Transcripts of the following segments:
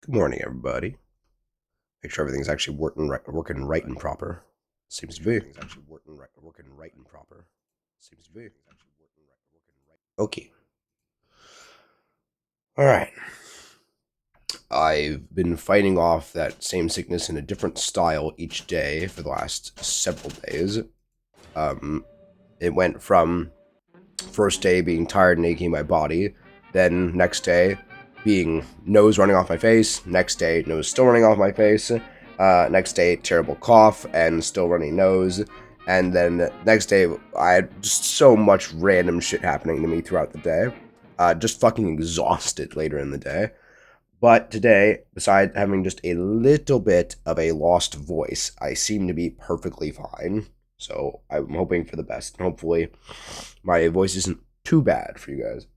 Good morning, everybody. Make sure everything's actually working right and proper. Seems to be. Working right and proper. Seems to be. Okay. All right. I've been fighting off that same sickness in a different style each day for the last several days. Um, it went from first day being tired and aching my body, then next day being nose running off my face, next day nose still running off my face, next day terrible cough and still running nose, and then next day I had just so much random shit happening to me throughout the day. Just fucking exhausted later in the day. But today, besides having just a little bit of a lost voice, I seem to be perfectly fine. So I'm hoping for the best. And hopefully my voice isn't too bad for you guys.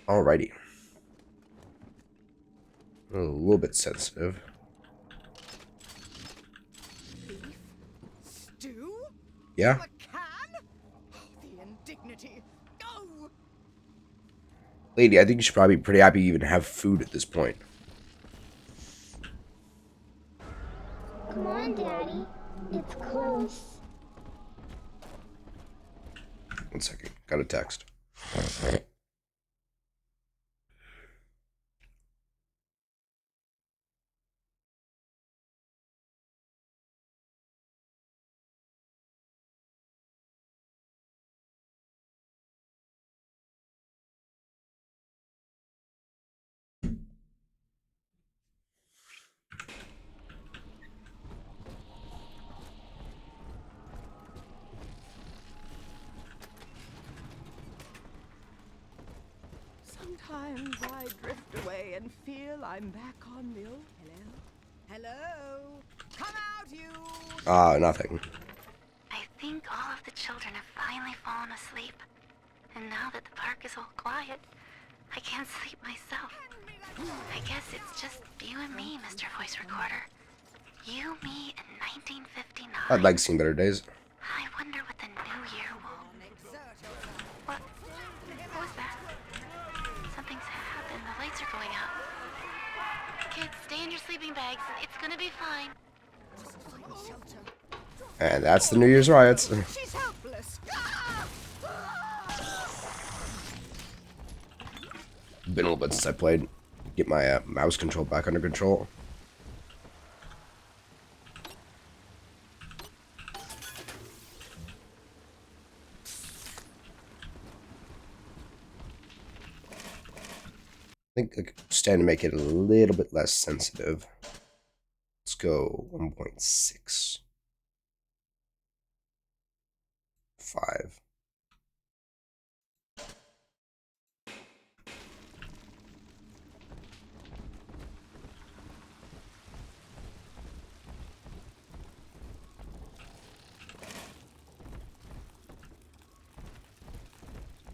Alrighty. A little bit sensitive. Beef? Stew? Yeah? From a can? Oh, the indignity. Oh! Lady, I think you should probably be pretty happy you even have food at this point. Come on, Daddy. It's close. One second. Got a text. Sometimes I drift away and feel I'm back on the old... Hello? Hello? Come out, you! Nothing. I think all of the children have finally fallen asleep. And now that the park is all quiet, I can't sleep myself. I guess it's just you and me, Mr. Voice Recorder. You, me, and 1959. I'd like seen better days. I wonder what the new year will... What? What was that? Something's happened. The lights are going out. Kids, stay in your sleeping bags. It's gonna be fine. And that's the New Year's riots. She's helpless. Ah! Been a little bit since I played. Get my mouse control back under control. I think I could stand to make it a little bit less sensitive. Let's go 1.6. 5.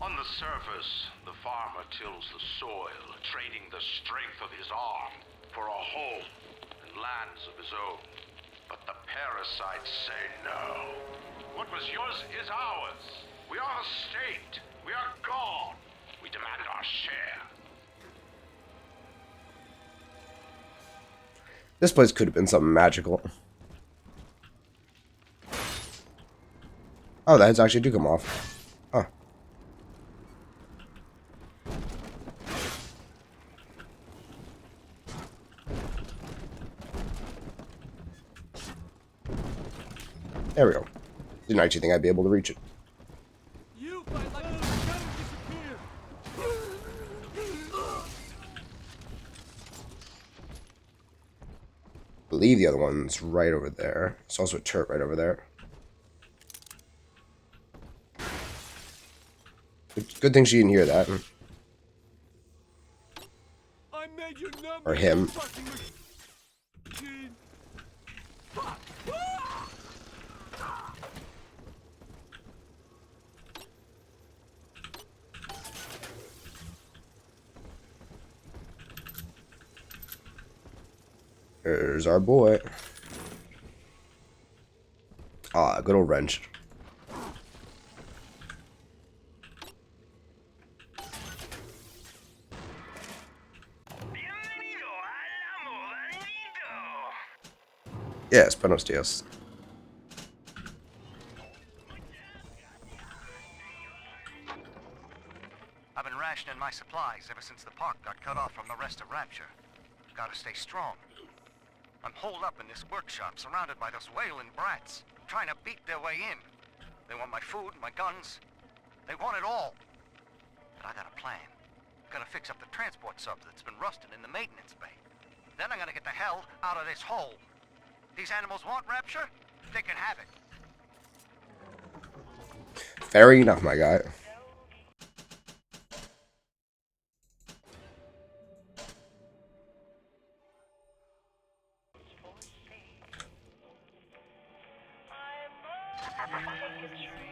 On the surface, the farmer tills the soil, trading the strength of his arm for a home and lands of his own. But the parasites say no. What was yours is ours. We are the state. We are gone. We demand our share. This place could have been something magical. Oh, the heads actually do come off. Huh. There we go. Didn't actually think I'd be able to reach it. You fight like the shadow disappeared. I believe the other one's right over there. It's also a turret right over there. Good thing she didn't hear that. I made you numb. Or him. Fucking machine. There's our boy. Ah, good old wrench. Yes, buenos dias. I've been rationing my supplies ever since the park got cut off from the rest of Rapture. Gotta stay strong. I'm holed up in this workshop, surrounded by those whaling brats, trying to beat their way in. They want my food, my guns. They want it all. But I got a plan. Gonna fix up the transport sub that's been rusting in the maintenance bay. Then I'm gonna get the hell out of this hole. These animals want Rapture? They can have it. Fair enough, my guy.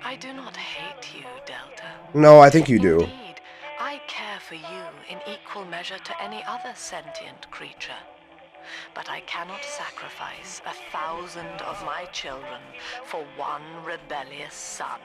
I do not hate you, Delta. No, I think you do. Indeed, I care for you in equal measure to any other sentient creature. But I cannot sacrifice 1,000 of my children for one rebellious son.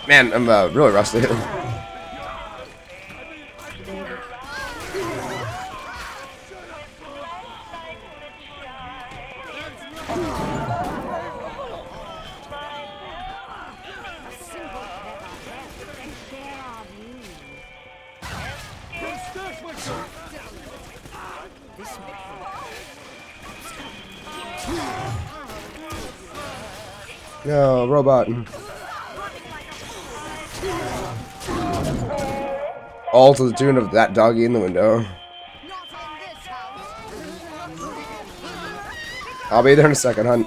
Man, I'm really rusty. No, robot. All to the tune of that doggy in the window. I'll be there in a second, hun.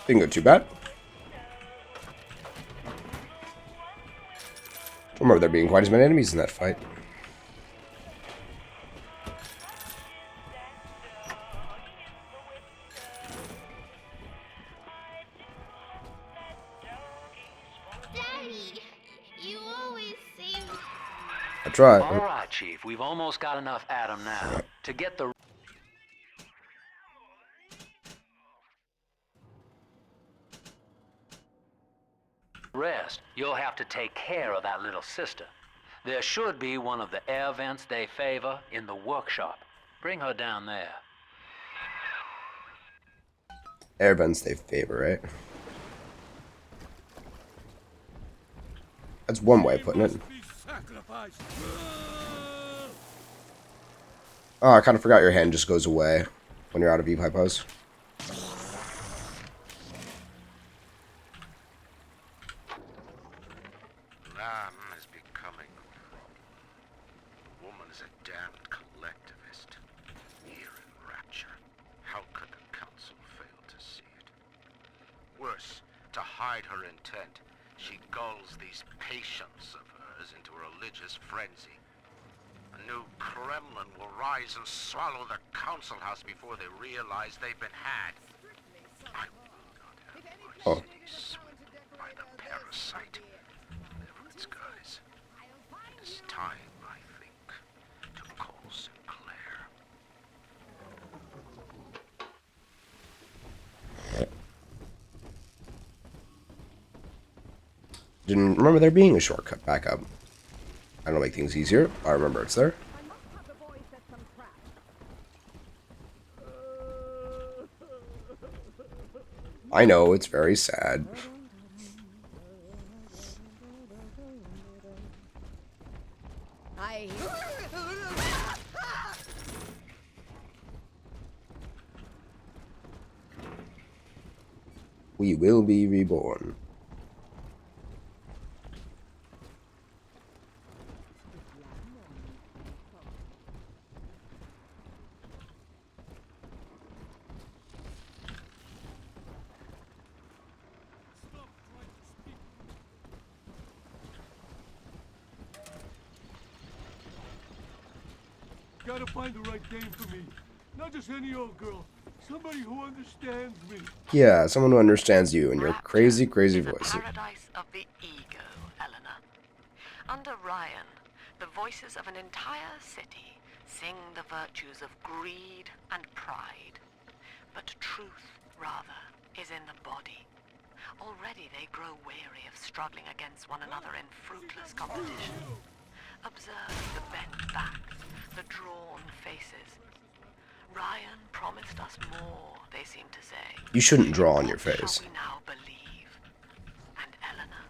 Didn't go too bad. I remember there being quite as many enemies in that fight. Daddy, you always seem... I tried. All right, Chief. We've almost got enough Adam now to get the rest. You'll have to take care of that little sister. There should be one of the air vents they favor in the workshop. Bring her down there. Air vents they favor, right? That's one way of putting it. Oh, I kind of forgot your hand just goes away when you're out of E-pipe pose. Lamb is becoming a problem. The woman is a damned collectivist. Here in Rapture, how could the council fail to see it? Worse, to hide her intent, she gulls these patients of hers into a religious frenzy. A new Kremlin will rise and swallow the council house before they realize they've been had. I will not have my city swept by the parasite. Whatever its guise. It is time, I think, to call Sinclair. Didn't remember there being a shortcut back up. I don't make things easier. I remember it's there. I know, it's very sad. We will be reborn. gotta find the right dame for me. Not just any old girl. Somebody who understands me. Yeah, someone who understands you and your crazy, crazy Rapture voice. is a paradise of the ego, Eleanor. Under Ryan, the voices of an entire city sing the virtues of greed and pride. But truth, rather, is in the body. Already they grow weary of struggling against one another in fruitless competition. Observe the bent backs, the drawn faces. Ryan promised us more, they seem to say. You shouldn't draw on your What face. shall we now believe? And Eleanor,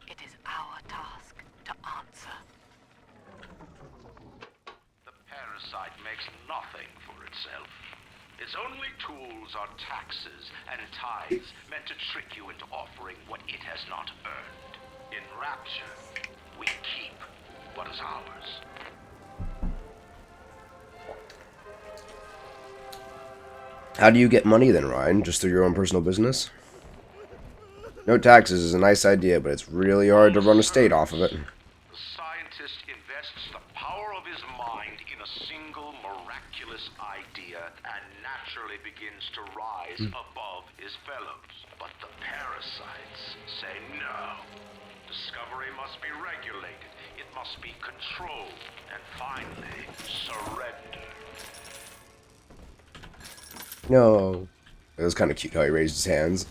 it is our task to answer. The parasite makes nothing for itself. Its only tools are taxes and tithes meant to trick you into offering what it has not earned. In Rapture, we keep what is ours. How do you get money then, Ryan? Just through your own personal business? No taxes is a nice idea, but it's really hard to run a state off of it. The scientist invests the power of his mind in a single miraculous idea and naturally begins to rise above his fellows. But the parasites say no. Discovery must be regulated. It must be controlled. And finally, surrender. No. It was kind of cute how he raised his hands.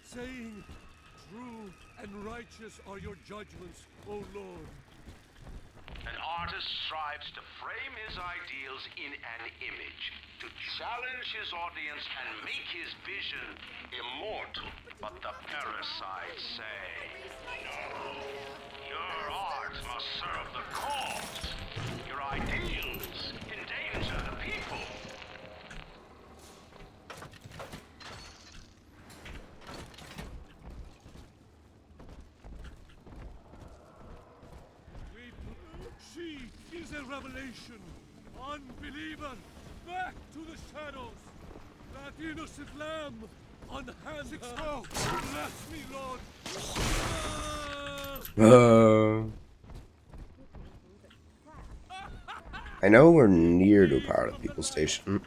Saying, true and righteous are your judgments, O Lord. An artist strives to frame his ideals in an image, to challenge his audience and make his vision immortal. But the parasites say, no, your art must serve the cause. Your ideals endanger the people. She is a revelation. Unbeliever, back to the shadows. That innocent lamb, unhandled. Bless me, Lord. I know we're near to a power people station.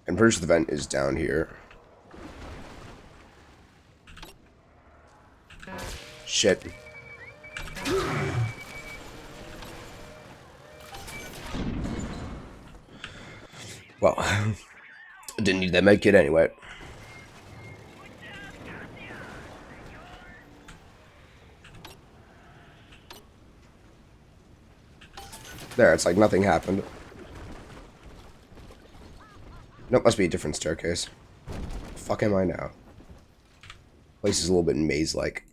I'm pretty sure the vent is down here. Shit. Well, I didn't need that medkit anyway. There, it's like nothing happened. Nope, must be a different staircase. The fuck am I now? Place is a little bit maze-like.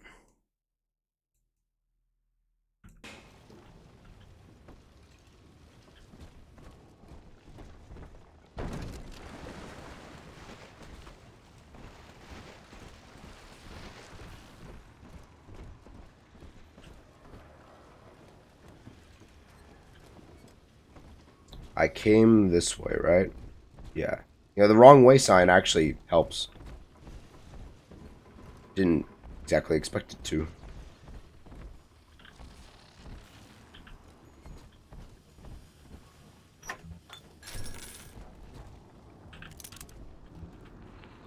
I came this way, right? Yeah. You know, the wrong way sign actually helps. Didn't exactly expect it to.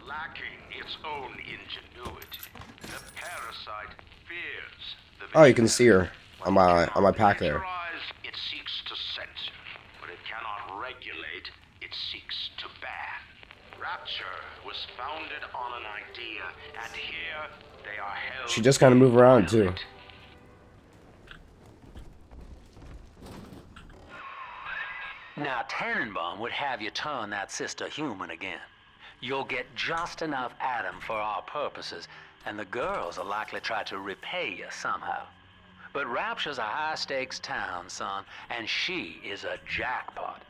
Lacking its own ingenuity, the parasite fears the Oh, you can visionary. see her on my pack there. Visualize, it seeks to censor. When it cannot regulate, it seeks to ban. Rapture was founded on an idea, and here they are held. She just kind of move around too. Now, Tannenbaum would have you turn that sister human again. You'll get just enough Adam for our purposes, and the girls will likely try to repay you somehow. But Rapture's a high-stakes town, son, and she is a jackpot.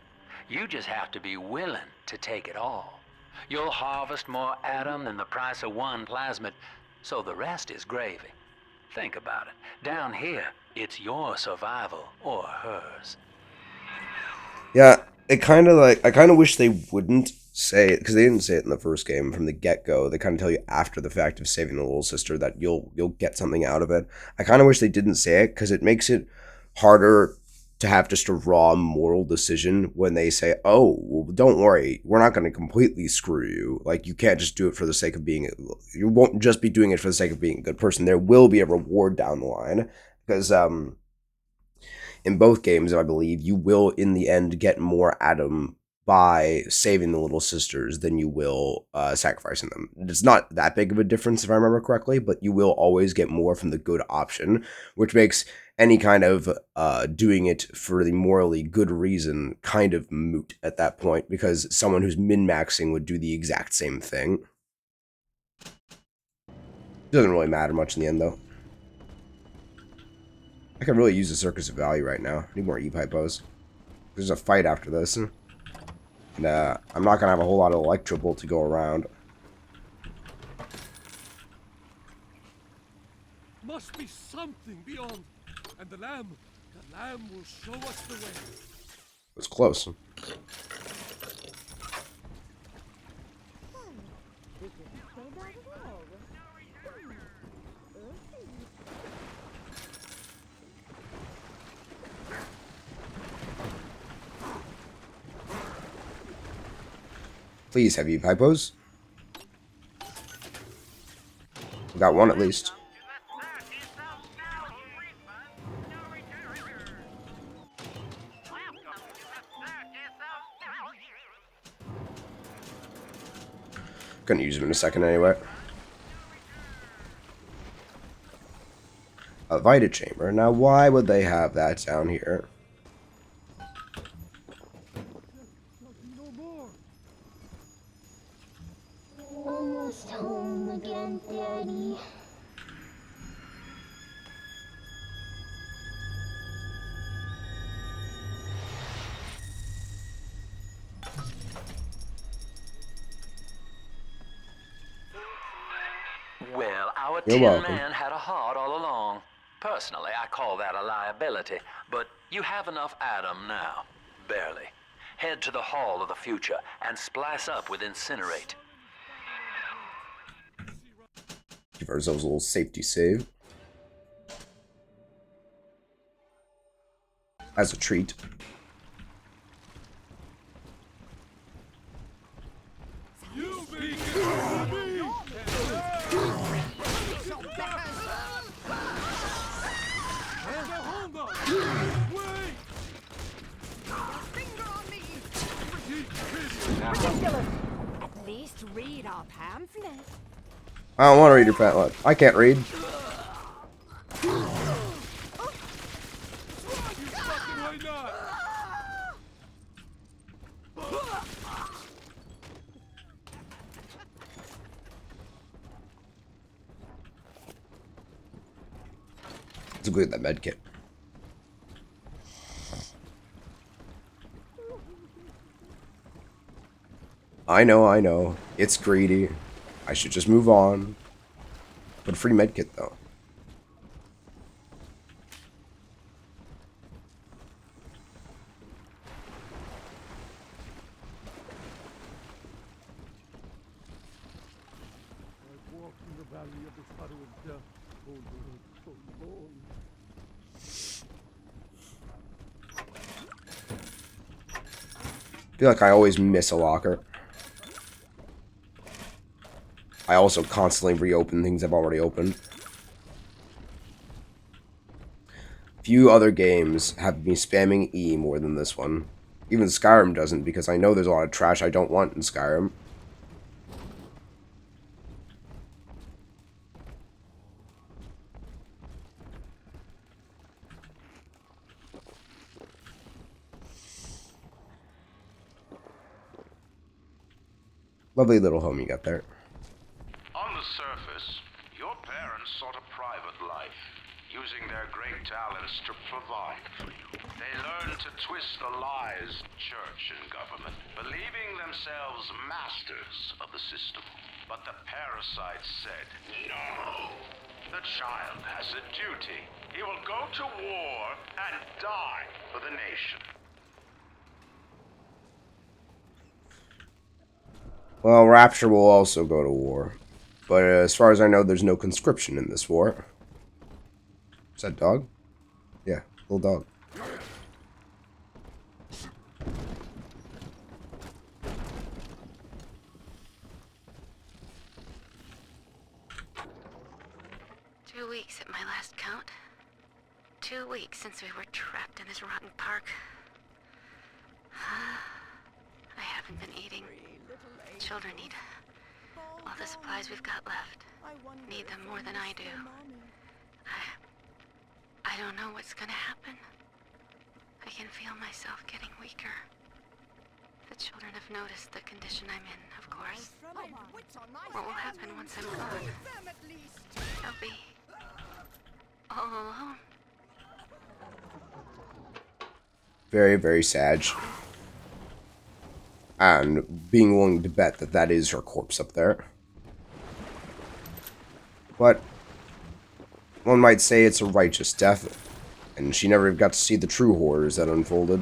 You just have to be willing to take it all. You'll harvest more Adam than the price of one plasmid, so the rest is gravy. Think about it. Down here, it's your survival or hers. Yeah, it kind of like, I kind of wish they wouldn't say, because they didn't say it in the first game from the get-go. They kind of tell you after the fact of saving the little sister that you'll get something out of it. I kind of wish they didn't say it because it makes it harder to have just a raw moral decision when they say, oh, well, don't worry, we're not going to completely screw you. Like, you can't just do it for the sake of being, you won't just be doing it for the sake of being a good person. There will be a reward down the line because in both games, I believe, you will in the end get more Adam by saving the little sisters than you will sacrificing them. It's not that big of a difference if I remember correctly, but you will always get more from the good option, which makes any kind of doing it for the morally good reason kind of moot at that point, because someone who's min-maxing would do the exact same thing. Doesn't really matter much in the end, though. I could really use a Circus of Value right now. I need more E-Pipos. There's a fight after this. And I'm not going to have a whole lot of Electro Bolt to go around. Must be something beyond. And the lamb will show us the way. It was close. Please have E-Pipos. We got one at least. Gonna use him in a second anyway. A Vita Chamber. Now, why would they have that down here? No more. Almost home again, Daddy. Well, our You're Tin welcome. Man had a heart all along. Personally, I call that a liability, but you have enough Adam now. Barely. Head to the Hall of the Future and splice up with Incinerate. Give ourselves a little safety save. As a treat. You be At least read our pamphlet. I don't want to read your pamphlet. I can't read. Let's go get that med kit. I know. It's greedy. I should just move on. But a free med kit, though. I walk in the valley of the shadow of death. Oh Lord, oh Lord. I feel like I always miss a locker. I also constantly reopen things I've already opened. Few other games have me spamming E more than this one. Even Skyrim doesn't, because I know there's a lot of trash I don't want in Skyrim. Lovely little home you got there. On the surface, your parents sought a private life, using their great talents to provide for you. They learned to twist the lies of church and government, believing themselves masters of the system. But the parasites said, no. The child has a duty. He will go to war and die for the nation. Well, Rapture will also go to war. But as far as I know, there's no conscription in this war. Is that dog? Yeah, little dog. Weeks at my last count. 2 weeks since we were trapped in this rotten park. I haven't been eating. Children need all the supplies we've got left. Need them more than I do. I don't know what's gonna happen. I can feel myself getting weaker. The children have noticed the condition I'm in, of course. What will happen once I'm gone? I'll be all alone. Very, very sad. And being willing to bet that that is her corpse up there. But one might say it's a righteous death, and she never got to see the true horrors that unfolded.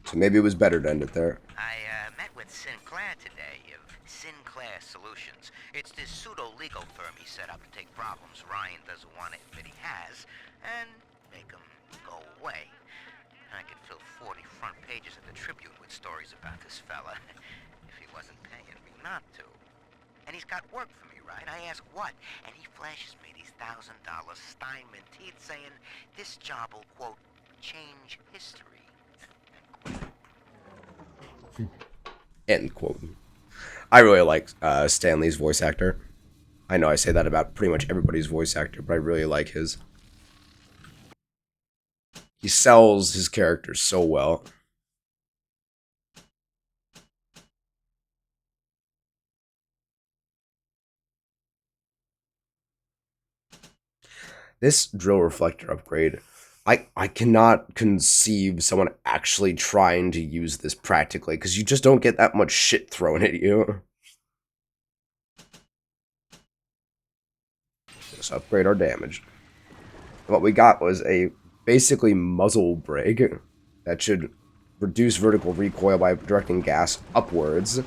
So maybe it was better to end it there. I met with Sinclair today of Sinclair Solutions. It's this pseudo-legal firm he set up to take problems Ryan doesn't want to admit he has, and make them go away. I could fill 40 front pages of the Tribune with stories about this fella, if he wasn't paying me not to. And he's got work for me, right? I ask what, and he flashes me these $1,000 Steinman teeth saying this job will, quote, change history. End quote. I really like Stanley's voice actor. I know I say that about pretty much everybody's voice actor, but I really like his. He sells his characters so well. This drill reflector upgrade, I cannot conceive someone actually trying to use this practically, because you just don't get that much shit thrown at you. Let's upgrade our damage. What we got was a basically muzzle brake that should reduce vertical recoil by directing gas upwards.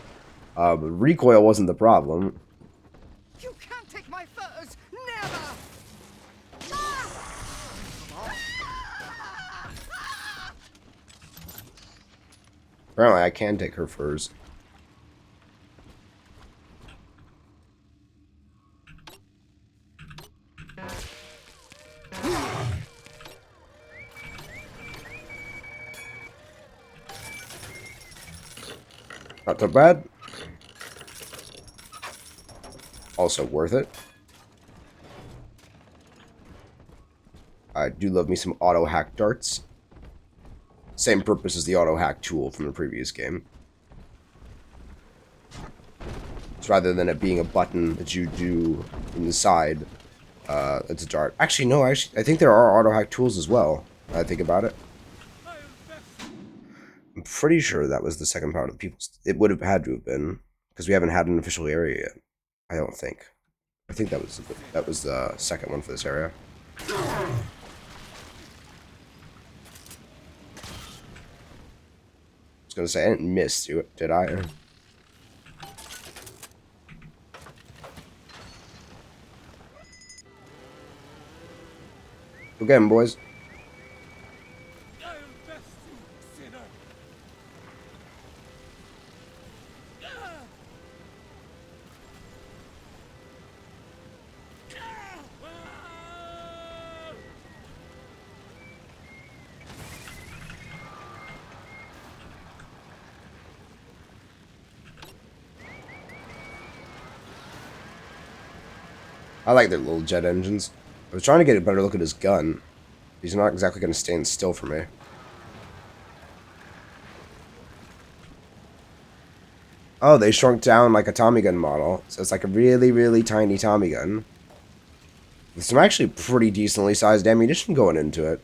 Recoil wasn't the problem. You can't take my furs! Never! Apparently I can take her furs. Not too bad. Also worth it. I do love me some auto hack darts. Same purpose as the auto hack tool from the previous game. So rather than it being a button that you do in the side, it's a dart. Actually, no, I think there are auto hack tools as well. Now I think about it. I'm pretty sure that was the second part of the people's. It would have had to have been, because we haven't had an official area yet. I don't think. I think that was the second one for this area. I was gonna say I didn't miss, did I? Go get him, boys. I like their little jet engines. I was trying to get a better look at his gun. He's not exactly going to stand still for me. Oh, they shrunk down like a Tommy gun model. So it's like a really, really tiny Tommy gun. With some actually pretty decently sized ammunition going into it.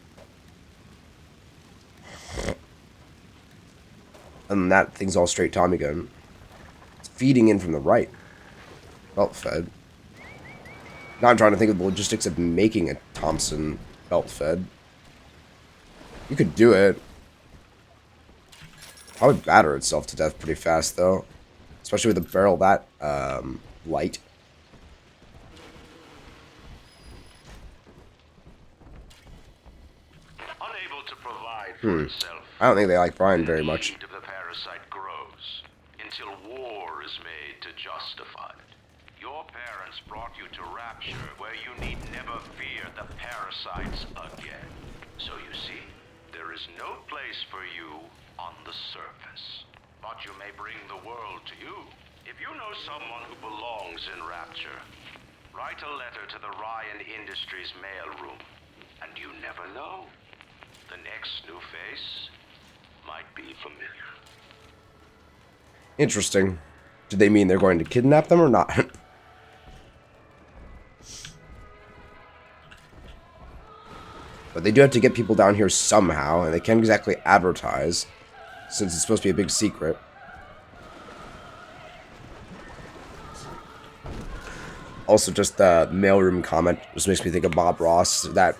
And that thing's all straight Tommy gun. It's feeding in from the right. Belt fed. Now I'm trying to think of the logistics of making a Thompson belt fed. You could do it. Probably batter itself to death pretty fast, though. Especially with a barrel that light. Unable to provide for itself, I don't think they like Brian very much. the need of the parasite grows until war is made to justify it. Your parents brought you to Rapture, where you need never fear the parasites again. So you see, there is no place for you on the surface. But you may bring the world to you. If you know someone who belongs in Rapture, write a letter to the Ryan Industries mailroom. And you never know. The next new face might be familiar. Interesting. Do they mean they're going to kidnap them or not? But they do have to get people down here somehow, and they can't exactly advertise, since it's supposed to be a big secret. Also, just the mailroom comment just makes me think of Bob Ross, that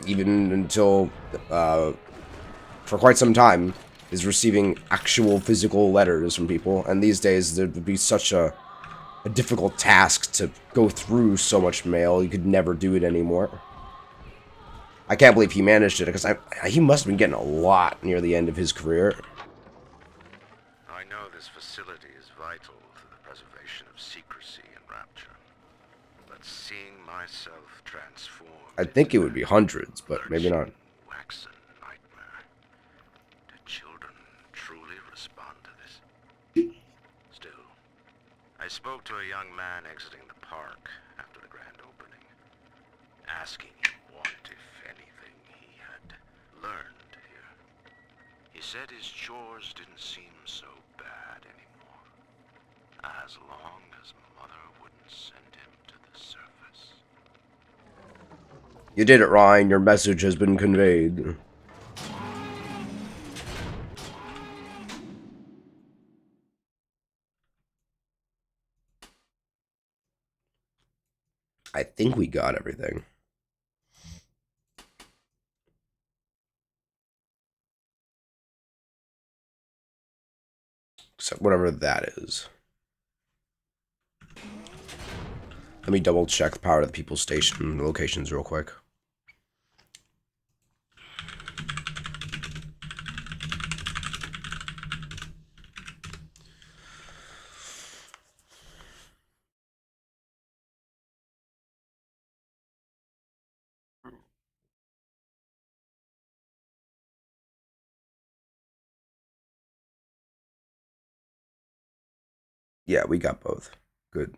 even until, for quite some time, is receiving actual physical letters from people, and these days there would be such a difficult task to go through so much mail, you could never do it anymore. I can't believe he managed it, because he must have been getting a lot near the end of his career. I know this facility is vital to the preservation of secrecy in Rapture. But seeing myself transformed... I think it would be hundreds, but maybe not. ...waxen nightmare. Do children truly respond to this? Still, I spoke to a young man exiting the park after the grand opening, asking him what, if anything, he had learned here. He said his chores didn't seem so bad anymore, as long as Mother wouldn't send him to the surface. You did it, Ryan. Your message has been conveyed. I think we got everything. Except whatever that is. Let me double check the power of the People's Station locations real quick. Yeah, we got both. Good.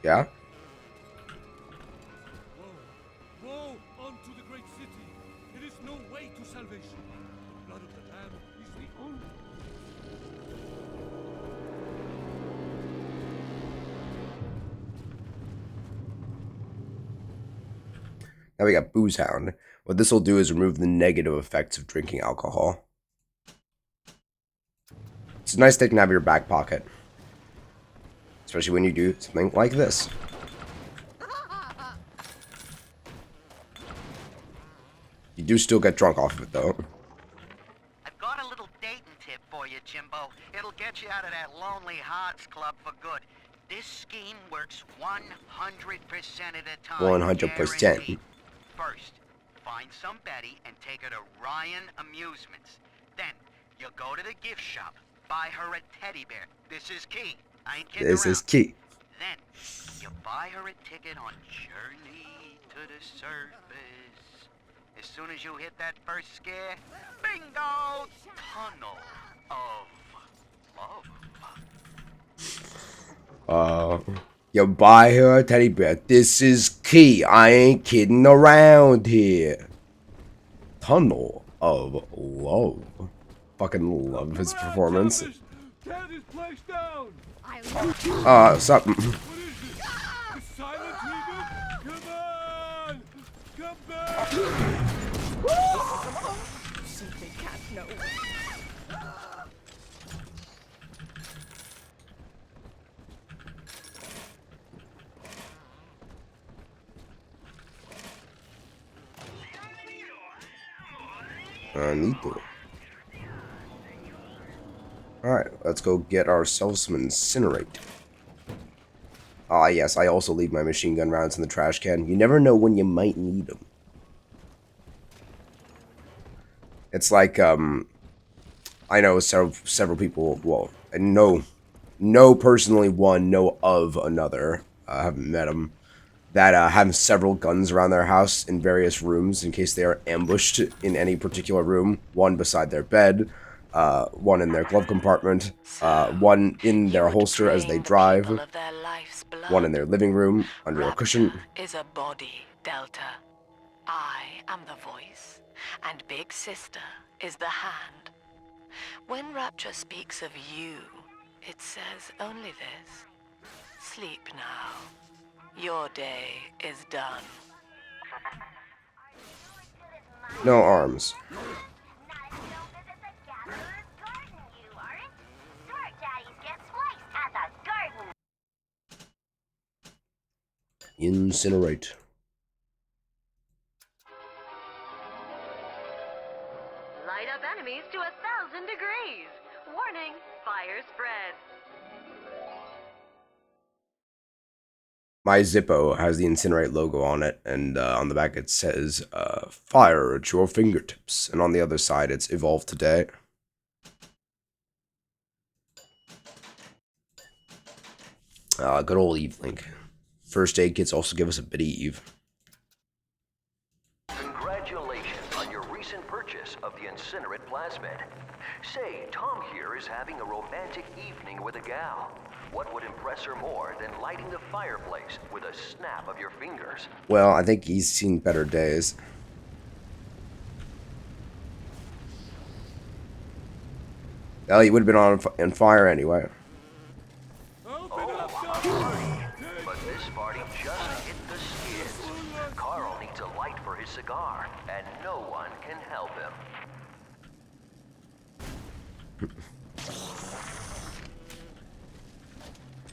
Yeah? Woe unto the great city! There is no way to salvation. The blood of the Lamb is the only. Now we got Booze Hound. What this will do is remove the negative effects of drinking alcohol. It's a nice thing to have in your back pocket. Especially when you do something like this. You do still get drunk off of it, though. I've got a little dating tip for you, Jimbo. It'll get you out of that lonely hearts club for good. This scheme works 100% of the time. 100%. Guaranteed. First, find some Betty and take her to Ryan Amusements. Then, you go to the gift shop, buy her a teddy bear. This is key. I ain't kidding This around. is key. Then, you buy her a ticket on Journey to the Surface. As soon as you hit that first scare, bingo! Tunnel of love. You buy her a teddy bear. This is key. I ain't kidding around here. Tunnel of Love. Fucking love his performance. Tear this place down! Something. What is this? The silent treatment? Come on! Come back! Simply can't know. Neato. Alright, let's go get ourselves some incinerate. Ah, yes, I also leave my machine gun rounds in the trash can. You never know when you might need them. It's like, I know several people, well, I know personally one, know of another, I haven't met them, that have several guns around their house in various rooms in case they are ambushed in any particular room. One beside their bed, one in their glove compartment, one in their holster as they drive, one in their living room, under a cushion. Is a body, Delta. I am the voice, and Big Sister is the hand. When Rapture speaks of you, it says only this. Sleep now. Your day is done. No arms. Incinerate. Light up enemies to 1,000 degrees. Warning, fire spreads. My Zippo has the Incinerate logo on it, and on the back it says, fire at your fingertips. And on the other side, it's evolved today. Good old Eve Link. First aid kits also give us a bit of Eve. Congratulations on your recent purchase of the Incinerate plasmid. Say, Tom here is having a romantic evening with a gal. What would impress her more than lighting the fireplace with a snap of your fingers? Well, I think he's seen better days. Well, he would have been on fire anyway. But this party just hit the skids. Carl needs a light for his cigar, and no one can help him.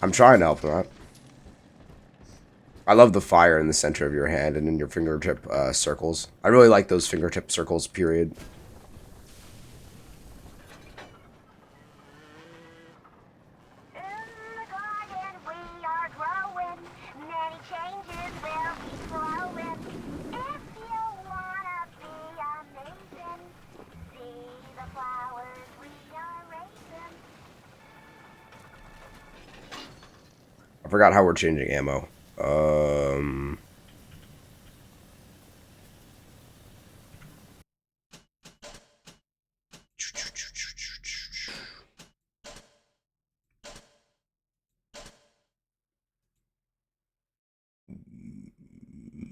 I'm trying to help him out. I love the fire in the center of your hand and in your fingertip circles. I really like those fingertip circles, period. I forgot how we're changing ammo.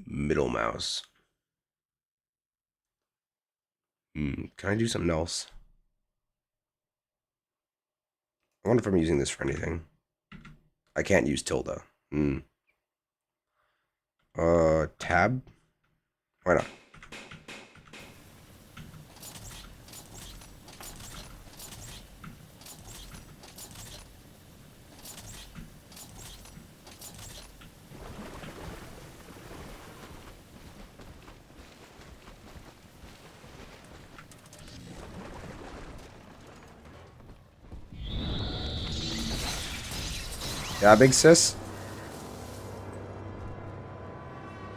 Middle mouse. Can I do something else? I wonder if I'm using this for anything. I can't use tilde. Tab? Why not? Yeah, big sis?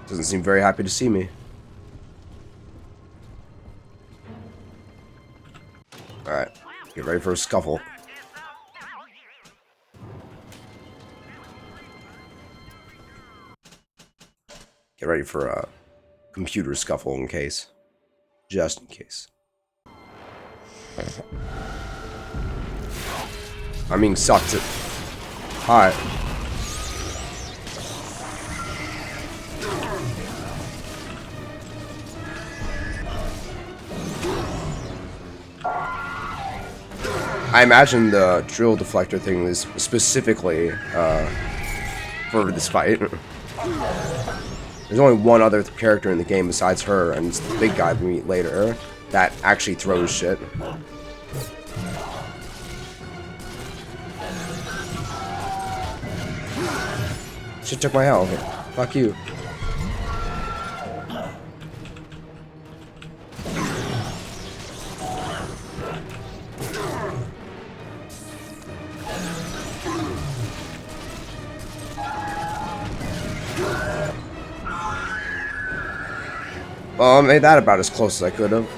Doesn't seem very happy to see me. Alright, get ready for a scuffle. Get ready for a computer scuffle in case. Just in case. I'm being sucked at... Hi. I imagine the drill deflector thing is specifically for this fight. There's only one other character in the game besides her, and it's the big guy we meet later, that actually throws shit. Shit took my health. Fuck you. Well, I made that about as close as I could have.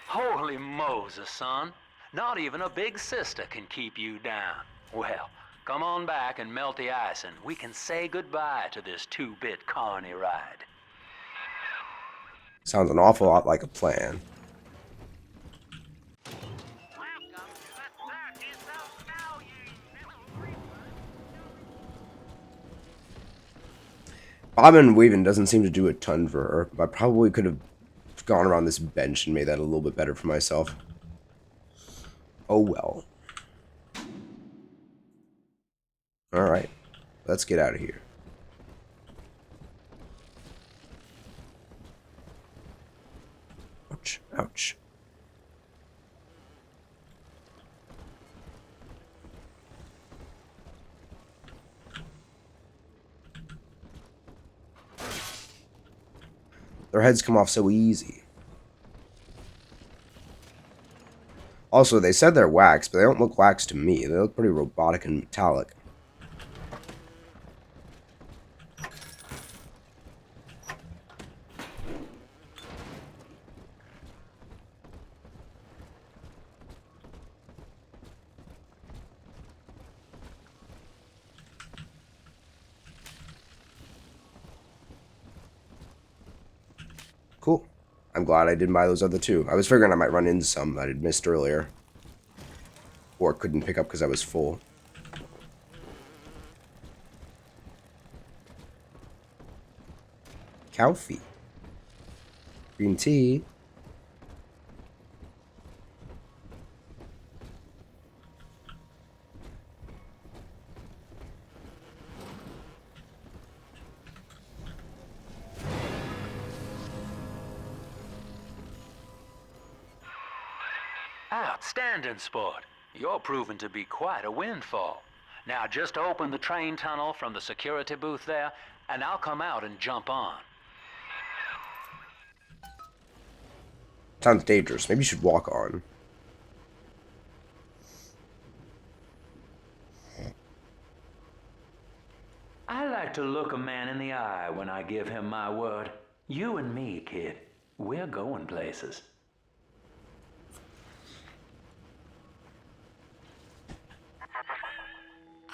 Holy Moses, son. Not even a big sister can keep you down. Well, come on back and melt the ice and we can say goodbye to this two-bit carny ride. Sounds an awful lot like a plan. Bobbing and weaving doesn't seem to do a ton for her. I probably could have gone around this bench and made that a little bit better for myself. Oh well. Alright. Let's get out of here. Ouch. Ouch. Their heads come off so easy. Also, they said they're wax, but they don't look wax to me. They look pretty robotic and metallic. Cool. I'm glad I didn't buy those other two. I was figuring I might run into some that I'd missed earlier. Or couldn't pick up because I was full. Cow feet. Green tea. Outstanding, sport. You're proving to be quite a windfall. Now just open the train tunnel from the security booth there, and I'll come out and jump on. Sounds dangerous. Maybe you should walk on. I like to look a man in the eye when I give him my word. You and me, kid, we're going places.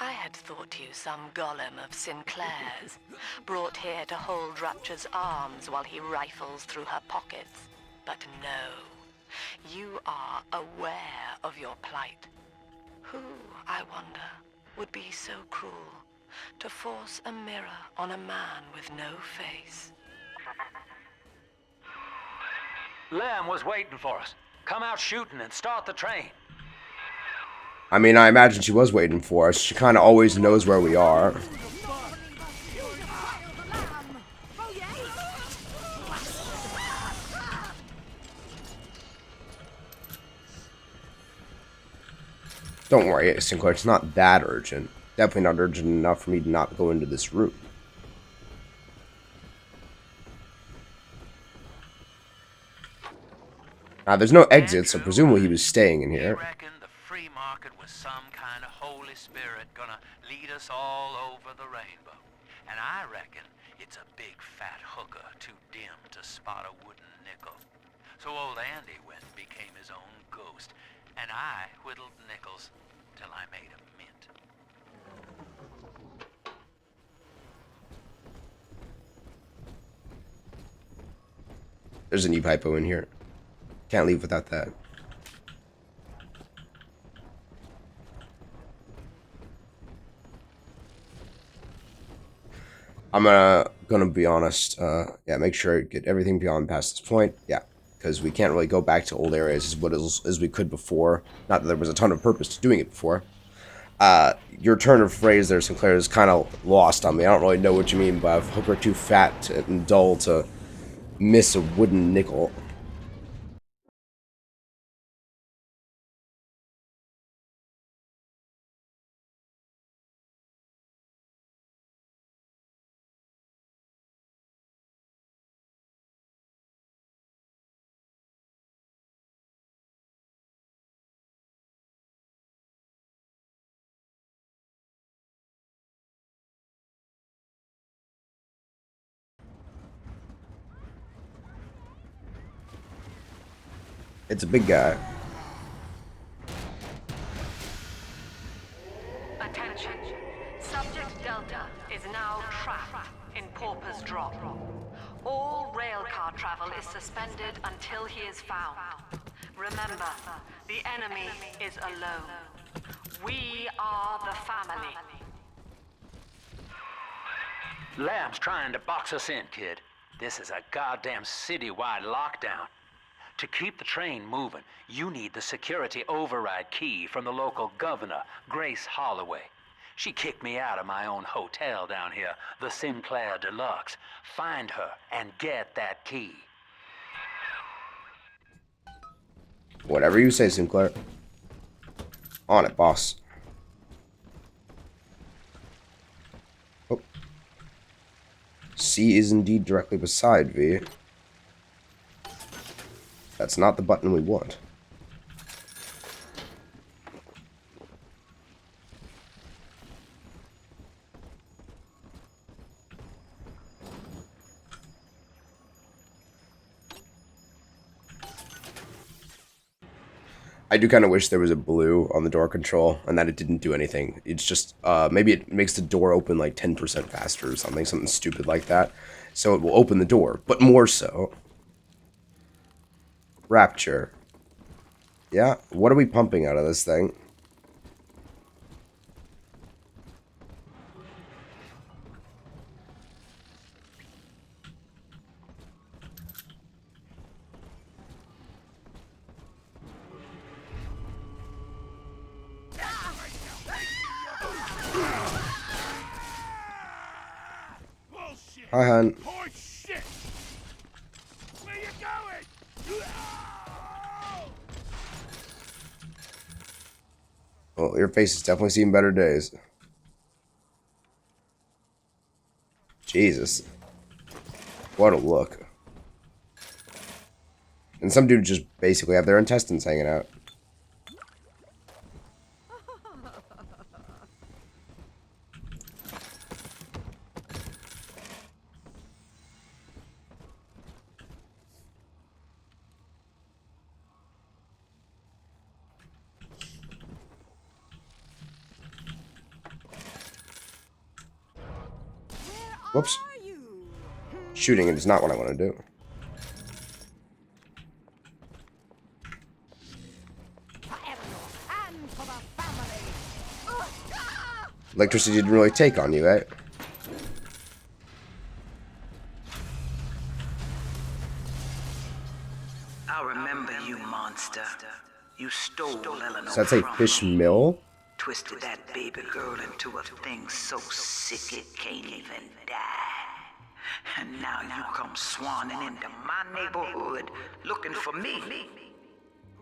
I had thought you some golem of Sinclair's, brought here to hold Rapture's arms while he rifles through her pockets. But no, you are aware of your plight. Who, I wonder, would be so cruel to force a mirror on a man with no face? Lamb was waiting for us. Come out shooting and start the train. I mean, I imagine she was waiting for us. She kind of always knows where we are. Don't worry, Sinclair, it's not that urgent. Definitely not urgent enough for me to not go into this room. Now, there's no exit, so presumably he was staying in here. Free market was some kind of Holy Spirit gonna lead us all over the rainbow. And I reckon it's a big fat hooker too dim to spot a wooden nickel. So old Andy went and became his own ghost, and I whittled nickels till I made a mint. There's an e-pipo in here. Can't leave without that. I'm gonna be honest. Yeah, make sure I get everything beyond past this point. Yeah, because we can't really go back to old areas as we could before. Not that there was a ton of purpose to doing it before. Your turn of phrase there, Sinclair, is kind of lost on me. I don't really know what you mean by a hooker too fat and dull to miss a wooden nickel. It's a big guy. Attention. Subject Delta is now trapped in Pauper's Drop. All railcar travel is suspended until he is found. Remember, the enemy is alone. We are the family. Lamb's trying to box us in, kid. This is a goddamn citywide lockdown. To keep the train moving, you need the security override key from the local governor, Grace Holloway. She kicked me out of my own hotel down here, the Sinclair Deluxe. Find her and get that key. Whatever you say, Sinclair. On it, boss. Oh. C is indeed directly beside V. That's not the button we want. I do kind of wish there was a blue on the door control and that it didn't do anything. It's just, maybe it makes the door open like 10% faster or something stupid like that. So it will open the door, but more so. Rapture. Yeah, what are we pumping out of this thing? Hi, hun. Oh shit! Where you going? Well, your face has definitely seen better days. Jesus. What a look. And some dudes just basically have their intestines hanging out. Whoops. Shooting it is not what I want to do. Electricity didn't really take on you, eh? I remember you, monster. You stole Eleanor. Does that say fish mill? Twisted that baby girl into a thing so sick it can't even die. And now you come swanning into my neighborhood looking for me.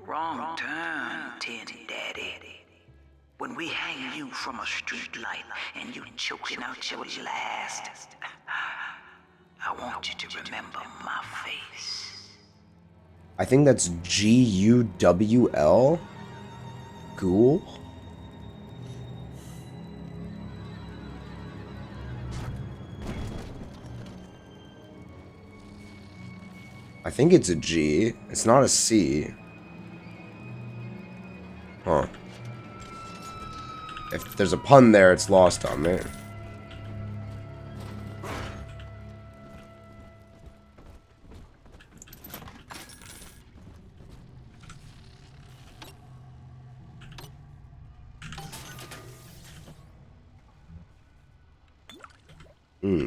Wrong turn, Tin Daddy. When we hang you from a street light and you choking out your last, I want you to remember my face. I think that's G-U-W-L? Ghoul? I think it's a G. It's not a C. Huh. If there's a pun there, it's lost on me.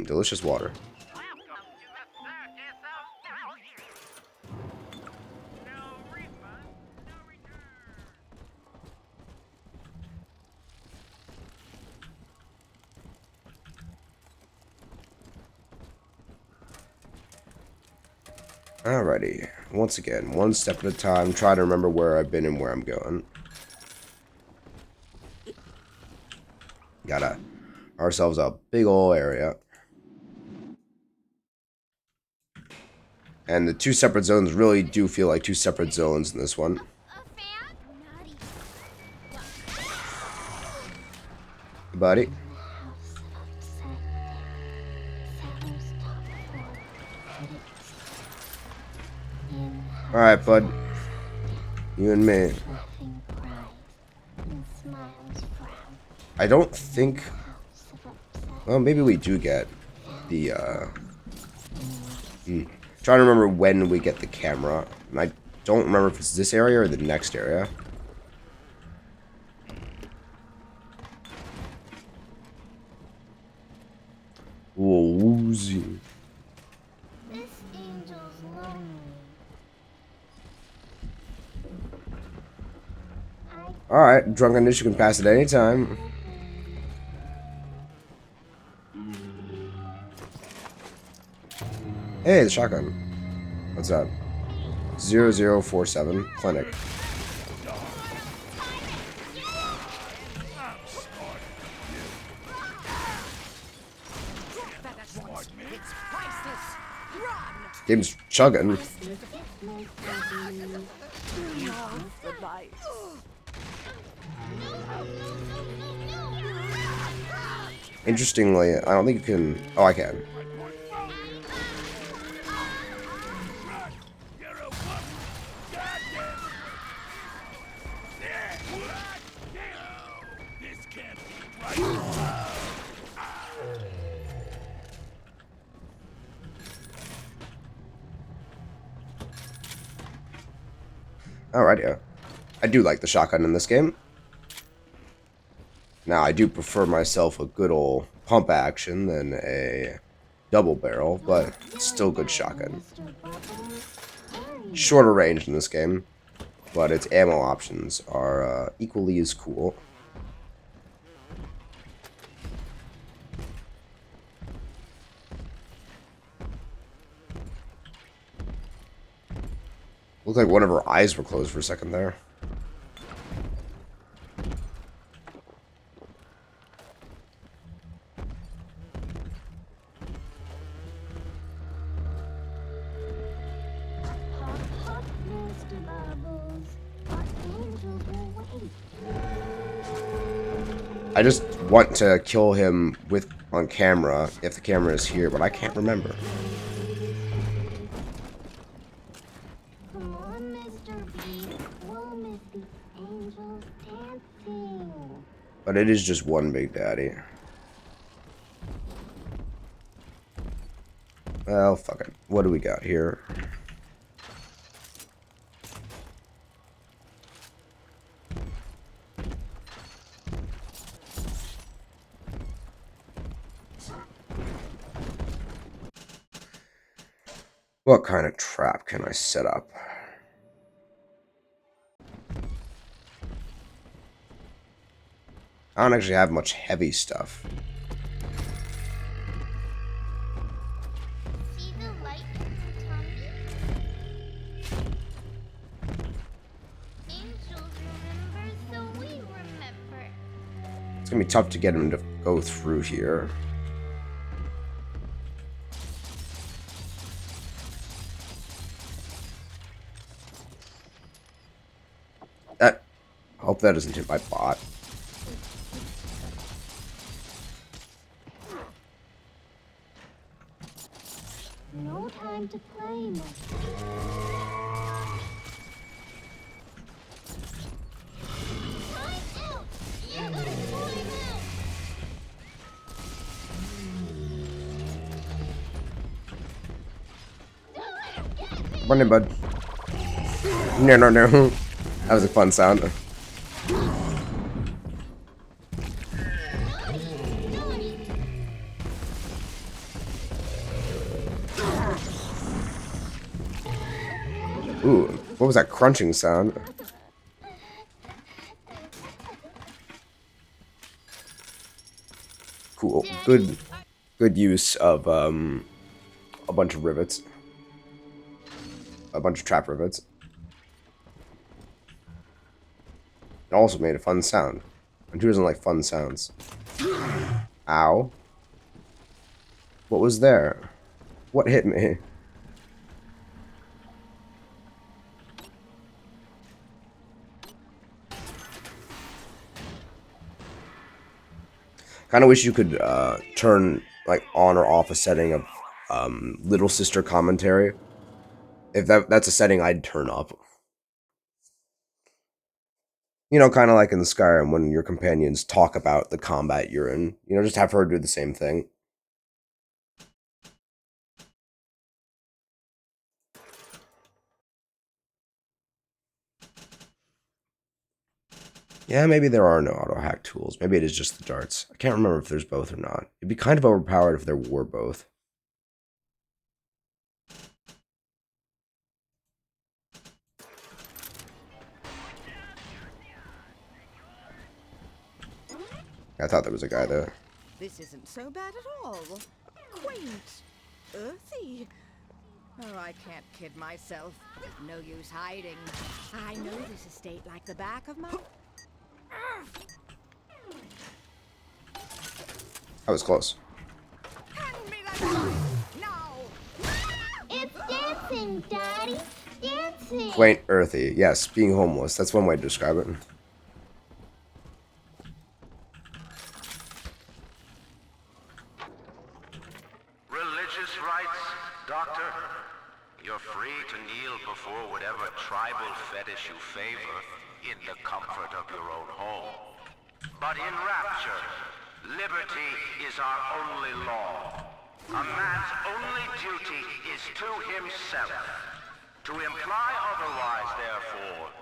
Delicious water. Alrighty. Once again, one step at a time, try to remember where I've been and where I'm going. Got ourselves a big ol' area. And the two separate zones really do feel like two separate zones in this one. Buddy. Alright, bud. You and me. Laughing cries and smiles frown. I don't think... Well, maybe we do get the, trying to remember when we get the camera. And I don't remember if it's this area or the next area. Whoa, woozy. This angel's lonely. Alright, drunkenness, you can pass it anytime. Hey, the shotgun. What's that? 0047 clinic. Game's chugging. Interestingly, I don't think you can... Oh, I can. Alright, yeah. I do like the shotgun in this game. Now, I do prefer myself a good old pump action than a double barrel, but it's still good shotgun. Shorter range in this game, but its ammo options are equally as cool. Looked like one of her eyes were closed for a second there. I just want to kill him on camera if the camera is here, but I can't remember. Come on, Mr. B. We'll miss the angels dancing. But it is just one Big Daddy. Well, fuck it. What do we got here? What kind of trap can I set up? I don't actually have much heavy stuff. See the light, Tommy? Angels remember, so we remember. It's gonna be tough to get him to go through here. I hope that doesn't hit my bot. No time to play, Mister. Run in, bud. No, no, no. That was a fun sound. Ooh, what was that crunching sound? Cool. Good use of a bunch of rivets. A bunch of trap rivets. It also made a fun sound. And who doesn't like fun sounds? Ow. What was there? What hit me? Kind of wish you could turn like on or off a setting of little sister commentary. If that's a setting I'd turn up. You know, kind of like in Skyrim when your companions talk about the combat you're in. You know, just have her do the same thing. Yeah, maybe there are no auto hack tools. Maybe it is just the darts. I can't remember if there's both or not. It'd be kind of overpowered if there were both. I thought there was a guy there. This isn't so bad at all. Quaint. Earthy. Oh, I can't kid myself. No use hiding. I know this estate like the back of my... I was close. Hand me that knife! Now! It's dancing, Daddy. Dancing. Quaint, earthy. Yes, being homeless. That's one way to describe it. Religious rites, Doctor? You're free to kneel before whatever tribal fetish you favor in the comfort of your own home. But in Rapture, liberty is our only law. A man's only duty is to himself. To imply otherwise, therefore,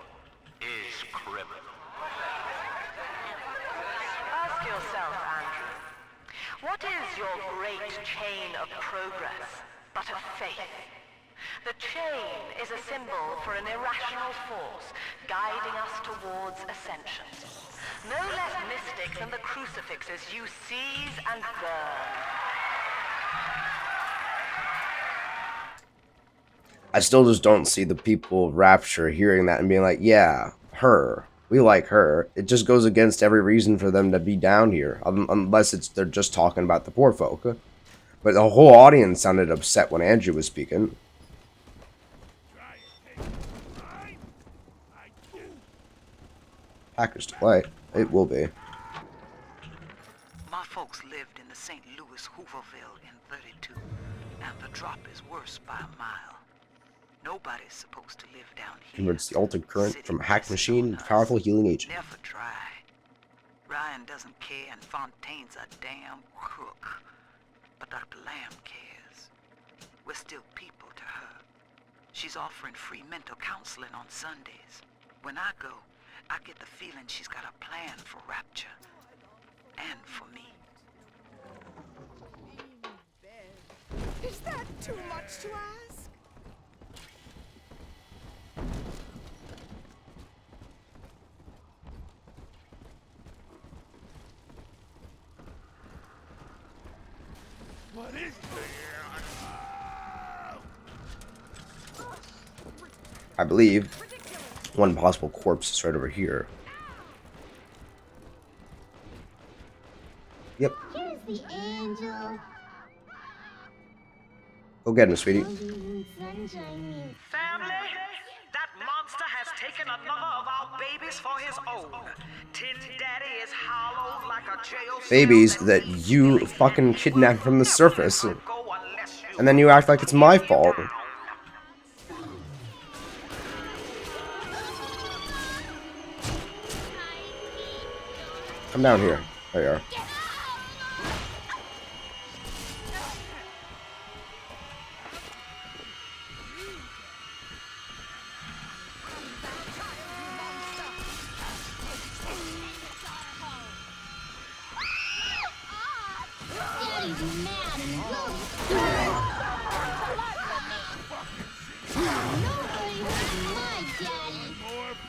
is criminal. Ask yourself, Andrew, what is your great chain of progress but a faith? The chain is a symbol for an irrational force guiding us towards ascension. No less mystic than the crucifixes you seize and burn. I still just don't see the people of Rapture hearing that and being like, yeah, her. We like her. It just goes against every reason for them to be down here. Unless they're just talking about the poor folk. But the whole audience sounded upset when Andrew was speaking. Packers to play. It will be. My folks lived in the St. Louis Hooverville in 32, and the drop is worse by a mile. Nobody's supposed to live down here. Converts the altered current from a hack machine to powerful healing agent. Never try. Ryan doesn't care, and Fontaine's a damn crook. But Dr. Lamb cares. We're still people to her. She's offering free mental counseling on Sundays. When I go, I get the feeling she's got a plan for Rapture. And for me. Is that too much to ask? What is I believe one possible corpse is right over here. Yep. Here's the angel. Go get him, sweetie. Sunshine. Family, that monster has taken another of our babies for his own. Tin Daddy is hollowed like a jail cell. Babies that you fucking kidnapped from the surface. And then you act like it's my fault. Come down here. There you are. Daddy's mad and Nobody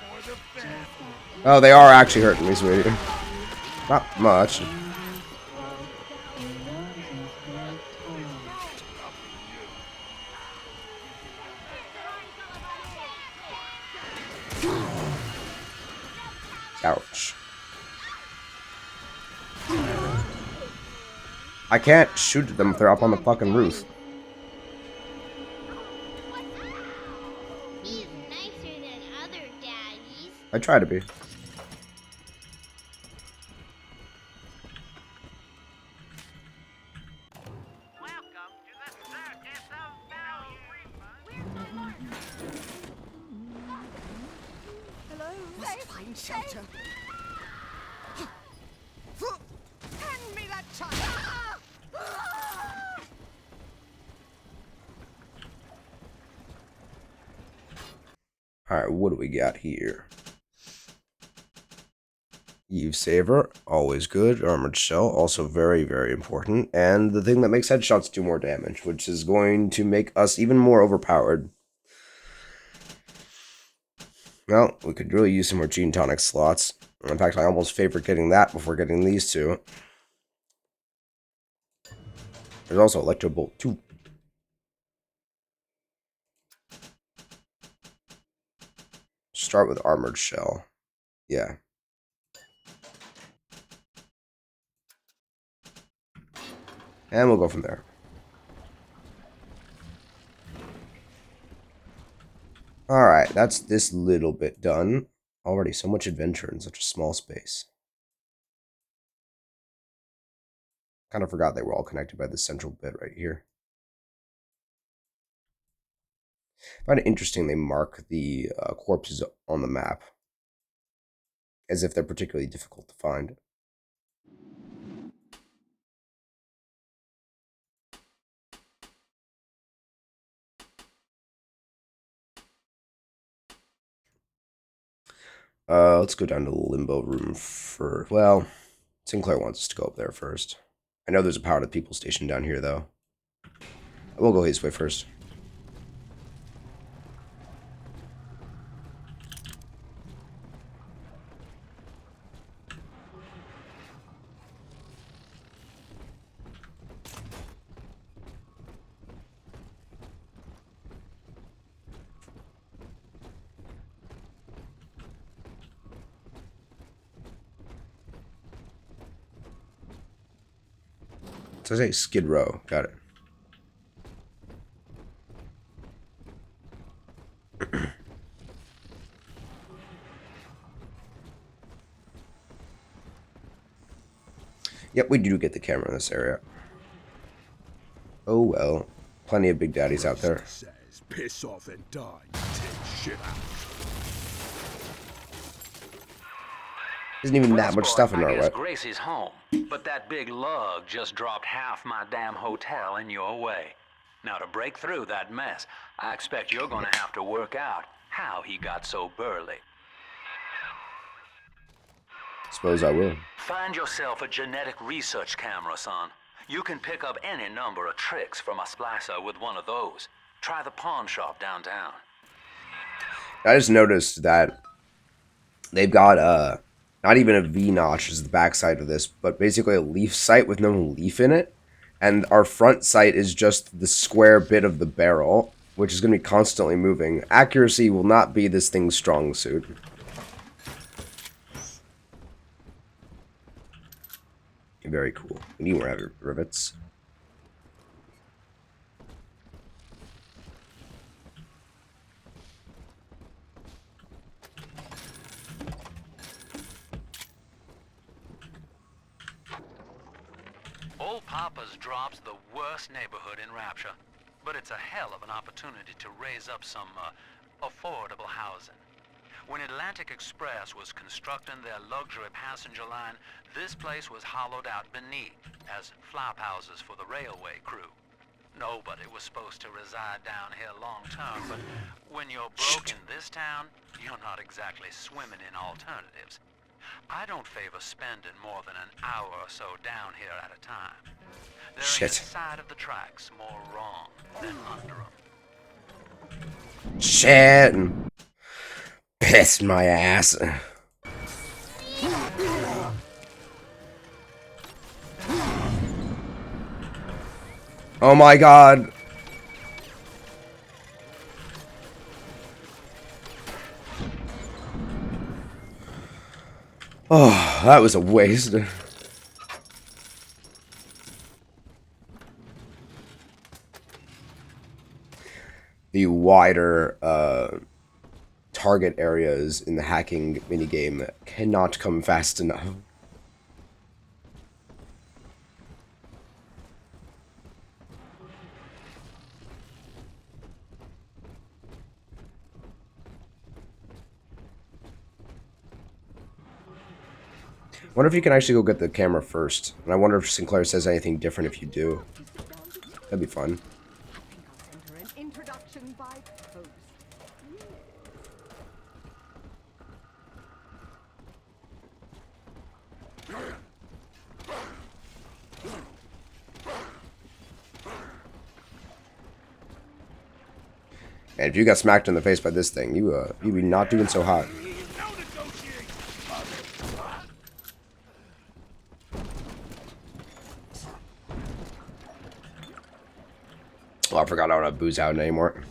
hurt my daddy. Oh, they are actually hurting me, sweetie. Not much. Ouch. I can't shoot at them if they're up on the fucking roof. He's nicer than other daddies. I try to be. must find shelter. Hand me that child! Alright, what do we got here? Eve Saver, always good. Armored Shell, also very, very important. And the thing that makes headshots do more damage, which is going to make us even more overpowered. Well, we could really use some more Gene Tonic slots. In fact, I almost favor getting that before getting these two. There's also Electro Bolt 2. Start with Armored Shell. Yeah. And we'll go from there. Alright, that's this little bit done. Already so much adventure in such a small space. Kind of forgot they were all connected by this central bit right here. I find it interesting they mark the corpses on the map. As if they're particularly difficult to find. Let's go down to the limbo room for... Well, Sinclair wants us to go up there first. I know there's a powered people station down here, though. We'll go his way first. So I say Skid Row. Got it. Yep, we do get the camera in this area. Oh well. Plenty of big daddies out there. Says, piss off and die, take shit out. Isn't even that much stuff in our way. Gracie's home, but that big lug just dropped half my damn hotel in your way. Now to break through that mess, I expect you're gonna have to work out how he got so burly. Suppose I will. Find yourself a genetic research camera, son. You can pick up any number of tricks from a splicer with one of those. Try the pawn shop downtown. I just noticed that they've got not even a V-notch is the backside of this, but basically a leaf sight with no leaf in it. And our front sight is just the square bit of the barrel, which is going to be constantly moving. Accuracy will not be this thing's strong suit. Very cool. We need more rivets. Old Papa's Drop's the worst neighborhood in Rapture, but it's a hell of an opportunity to raise up some affordable housing. When Atlantic Express was constructing their luxury passenger line, this place was hollowed out beneath as flop houses for the railway crew. Nobody was supposed to reside down here long term, but when you're broke in this town, you're not exactly swimming in alternatives. I don't favor spending more than an hour or so down here at a time. They're inside of the tracks more wrong than under them. Shit! Piss my ass. Oh my god. Oh, that was a waste. The wider target areas in the hacking minigame cannot come fast enough. Wonder if you can actually go get the camera first. And I wonder if Sinclair says anything different if you do. That'd be fun. I'll send her an introduction by post. And if you got smacked in the face by this thing, you'd be not doing so hot. Oh, I forgot I don't have booze out anymore.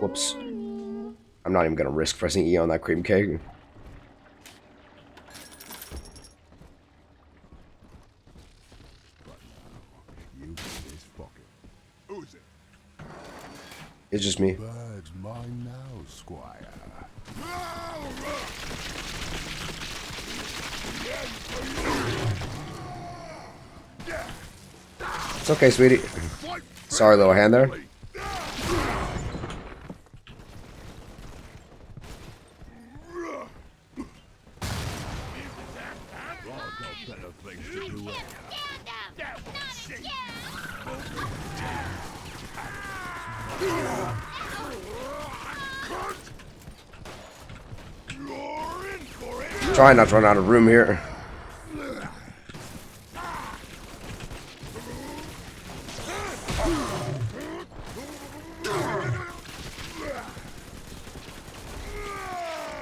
Whoops. I'm not even gonna risk pressing E on that cream cake. It's just me. Bag's mine now, Squire. It's okay, sweetie. Sorry, little hand there. Try not to run out of room here.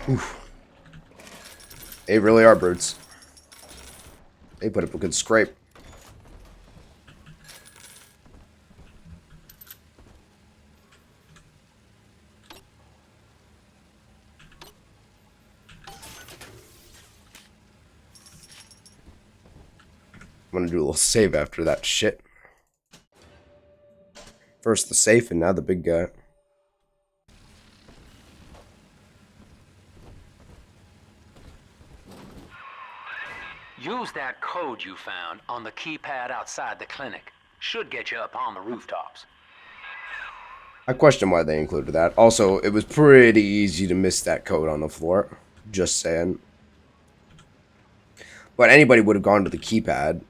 Oof. They really are brutes. They put up a good scrape. I'm gonna do a little save after that shit. First the safe and now the big guy. Use that code you found on the keypad outside the clinic. Should get you up on the rooftops. I question why they included that. Also, it was pretty easy to miss that code on the floor. Just saying. But anybody would have gone to the keypad.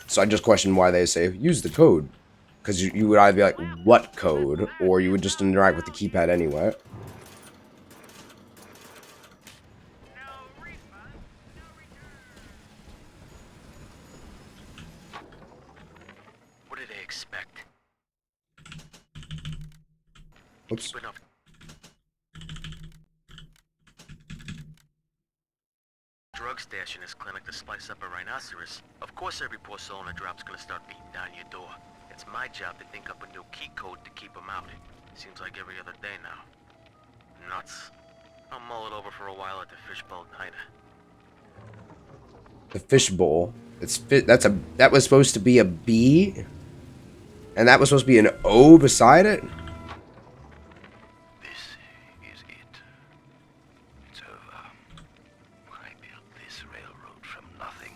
So I just question why they say, use the code. Because you would either be like, what code? Or you would just interact with the keypad anyway. What do they expect? Oops. Drug stash in this clinic to spice up a rhinoceros. Of course every poor soul in a drop's gonna start beating down your door. It's my job to think up a new key code to keep them out. Seems like every other day now. Nuts. I'll mull it over for a while at the fishbowl diner. The fishbowl. That was supposed to be a B? And that was supposed to be an O beside it? This is it. It's over. I built this railroad from nothing.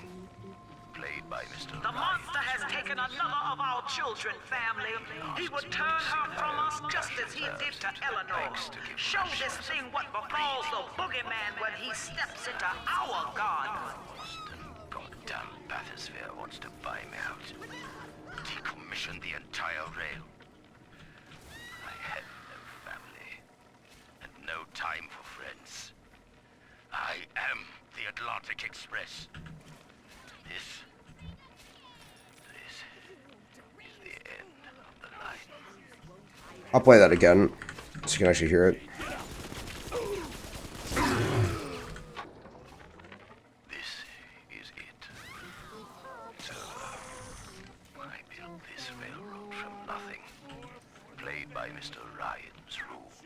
Played by Mr. The monster has taken another of our children, family. He would turn her from us just as he did to Eleanor. Show this thing what befalls the boogeyman when he steps into our garden. Goddamn bathysphere wants to buy me out. Decommission the entire rail. I had no family. And no time for friends. I am the Atlantic Express. This is the end of the line. I'll play that again, so you can actually hear it. By Mr. Ryan's rules.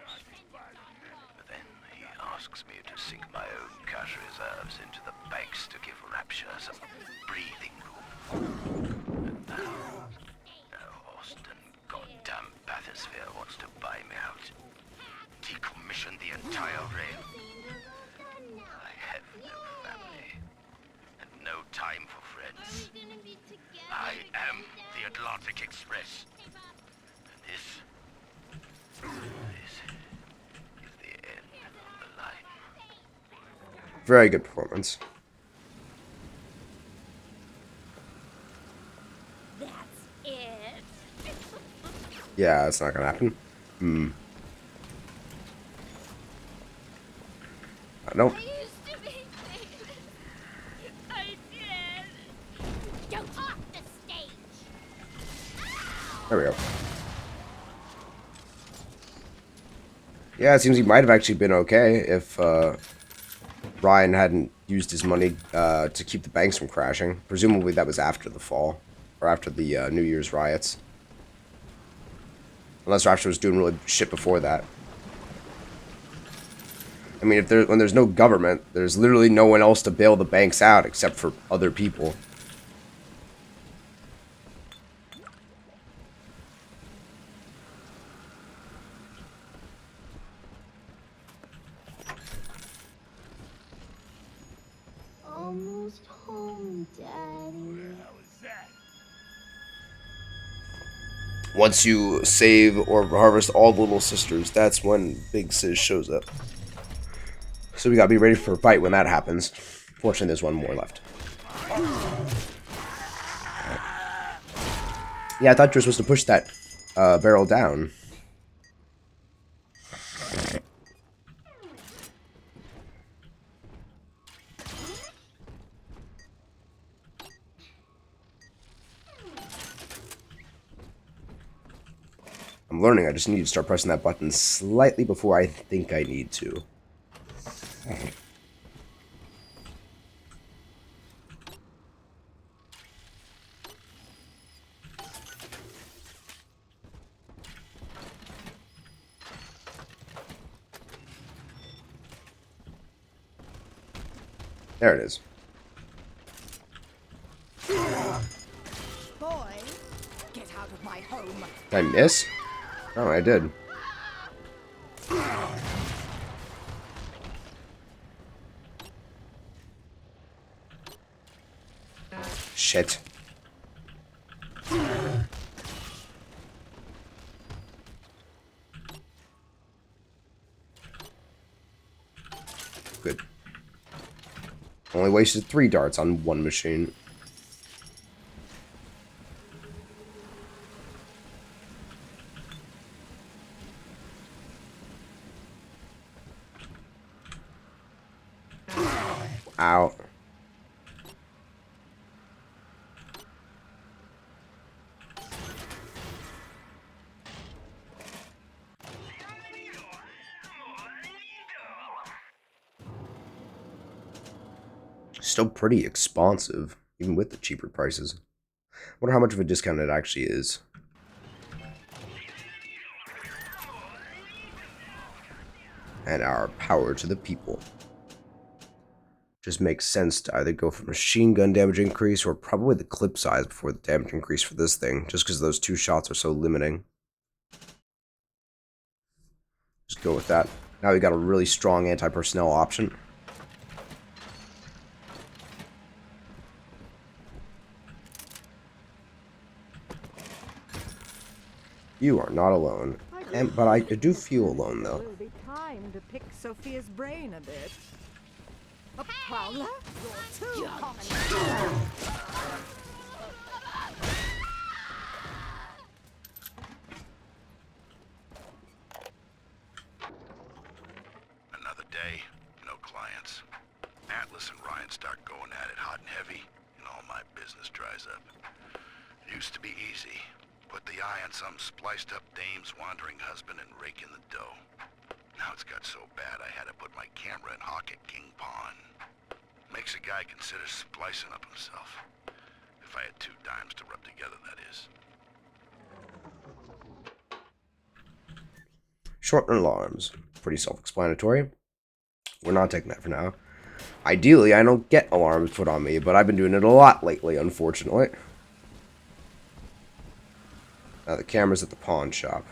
Then he asks me to sink my own cash reserves into the banks to give Rapture some breathing room. And now Austin goddamn bathysphere wants to buy me out. Decommission the entire rail. I have no family and no time for friends. I am the Atlantic Express. And this is the end of the line. Very good performance. That's it. Yeah, it's not gonna happen. I don't. I used to be famous. I did. Don't off the stage. There we go. Yeah, it seems he might have actually been okay if Ryan hadn't used his money to keep the banks from crashing. Presumably that was after the fall, or after the New Year's riots. Unless Rapture was doing really shit before that. I mean, when there's no government, there's literally no one else to bail the banks out except for other people. Almost home, Daddy. Once you save or harvest all the little sisters, that's when Big Sis shows up. So we gotta be ready for a fight when that happens. Fortunately, there's one more left. Yeah, I thought you were supposed to push that barrel down. I'm learning, I just need to start pressing that button slightly before I think I need to. There it is. Boy, get out of my home. Did I miss? Oh, I did. Shit. Good. Only wasted 3 darts on one machine. Ow. Still pretty expensive, even with the cheaper prices. Wonder how much of a discount it actually is. And our power to the people. Just makes sense to either go for machine gun damage increase or probably the clip size before the damage increase for this thing, just because those 2 shots are so limiting. Just go with that. Now we got a really strong anti-personnel option. You are not alone. But I do feel alone, though. It will be time to pick Sophia's brain a bit. A prowler? You're too common. Another day, no clients. Atlas and Ryan start going at it hot and heavy, and all my business dries up. It used to be easy. Put the eye on some spliced up dame's wandering husband and rake in the dough. Now it's got so bad I had to put my camera and hawk at King Pawn. Makes a guy consider splicing up himself. If I had 2 dimes to rub together, that is. Shorten alarms. Pretty self-explanatory. We're not taking that for now. Ideally, I don't get alarms put on me, but I've been doing it a lot lately, unfortunately. Now the camera's at the pawn shop.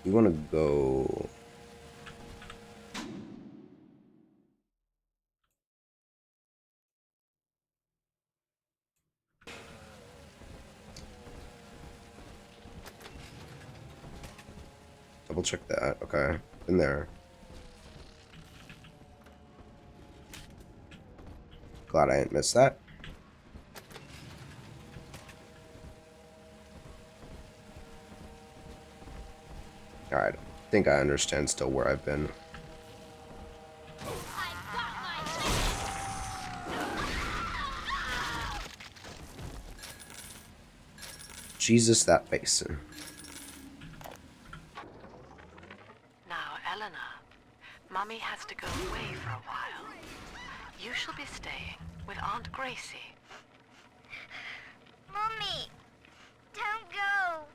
You want to go... Double check that. Okay. In there. Glad I didn't miss that. Alright, I think I understand still where I've been. Jesus, that face. Now, Eleanor, Mummy has to go away for a while. You shall be staying with Aunt Gracie. Mummy, don't go.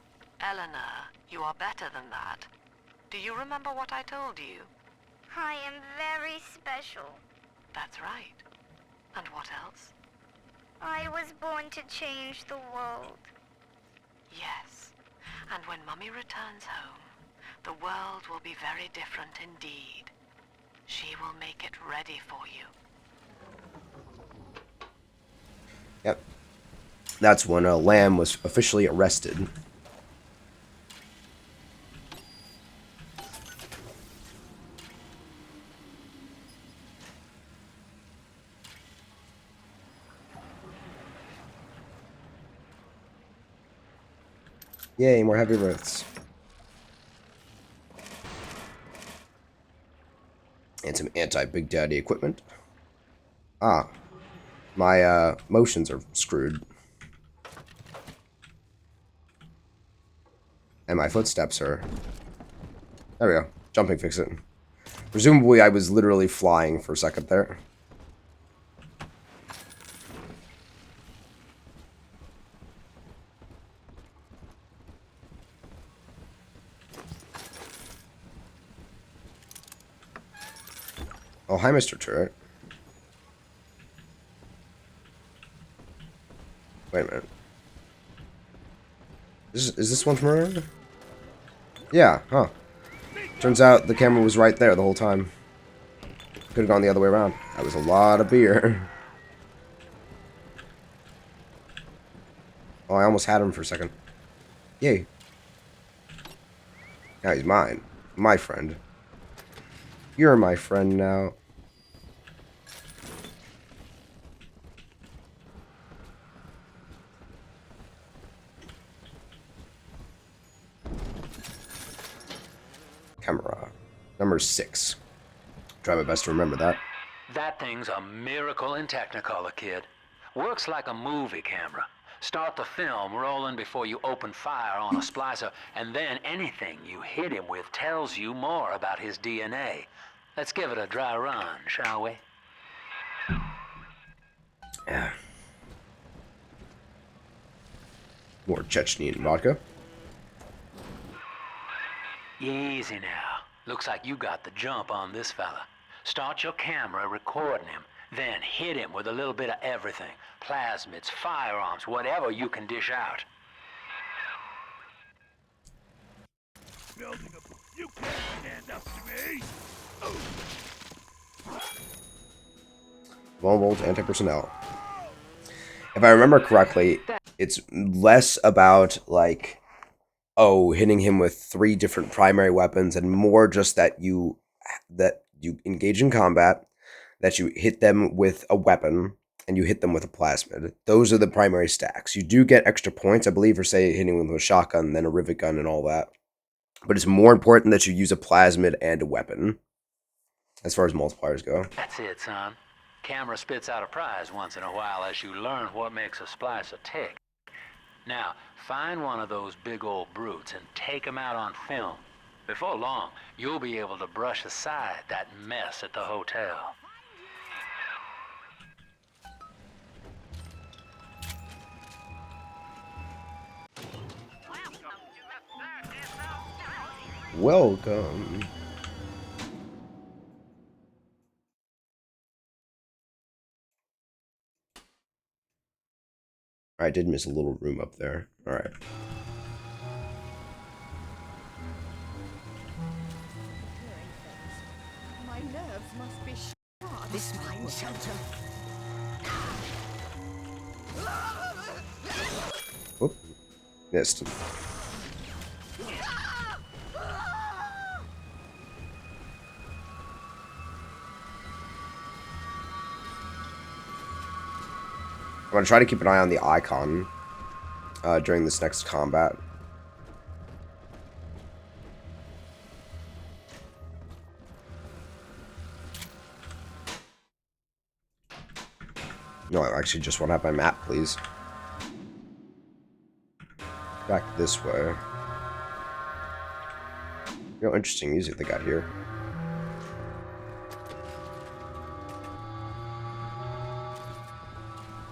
Eleanor, you are better than that. Do you remember what I told you? I am very special. That's right. And what else? I was born to change the world. Yes. And when Mummy returns home, the world will be very different indeed. She will make it ready for you. Yep. That's when Lamb was officially arrested. Yay, more heavy wriths. And some anti-Big Daddy equipment. Ah. My, motions are screwed. And my footsteps are... There we go. Jumping fix it. Presumably I was literally flying for a second there. Oh, hi, Mr. Turret. Wait a minute. Is this one from earlier? Yeah, huh. Turns out the camera was right there the whole time. Could have gone the other way around. That was a lot of beer. Oh, I almost had him for a second. Yay. Now he's mine. My friend. You're my friend now. Camera. Number 6. Try my best to remember that. That thing's a miracle in Technicolor, kid. Works like a movie camera. Start the film rolling before you open fire on a splicer, and then anything you hit him with tells you more about his DNA. Let's give it a dry run, shall we? Yeah. More Chechnyan vodka. Easy now. Looks like you got the jump on this fella. Start your camera recording him, then hit him with a little bit of everything. Plasmids, firearms, whatever you can dish out. Building up. You can't stand up to me. 12 volt anti-personnel. If I remember correctly, it's less about, like, oh, hitting him with 3 different primary weapons, and more just that you engage in combat, that you hit them with a weapon, and you hit them with a plasmid. Those are the primary stacks. You do get extra points, I believe, for, say, hitting them with a shotgun, then a rivet gun, and all that. But it's more important that you use a plasmid and a weapon, as far as multipliers go. That's it, son. Camera spits out a prize once in a while as you learn what makes a splicer tick. Now, find one of those big old brutes and take him out on film. Before long, you'll be able to brush aside that mess at the hotel. Welcome. I did miss a little room up there. Alright. My nerves must be shot. This mine shelter. Oop. Missed. I'm gonna try to keep an eye on the icon during this next combat. No, I actually just want to have my map, please. Back this way. Real interesting music they got here.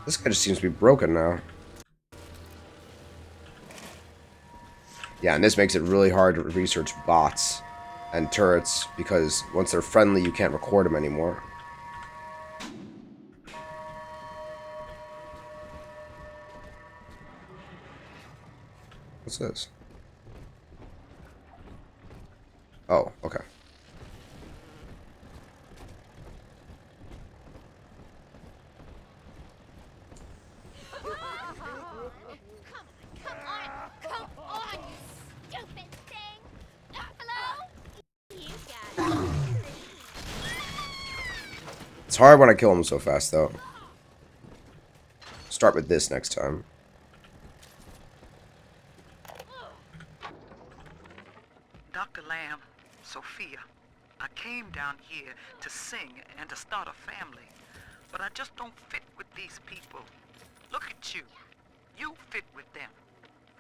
This guy just seems to be broken now. Yeah, and this makes it really hard to research bots and turrets, because once they're friendly, you can't record them anymore. What's this? Oh, okay. Come on, you stupid thing! Hello? You got it. It's hard when I kill him so fast, though. Start with this next time. Dr. Lamb, Sophia, I came down here to sing and to start a family, but I just don't fit with these people. Look at you. You fit with them.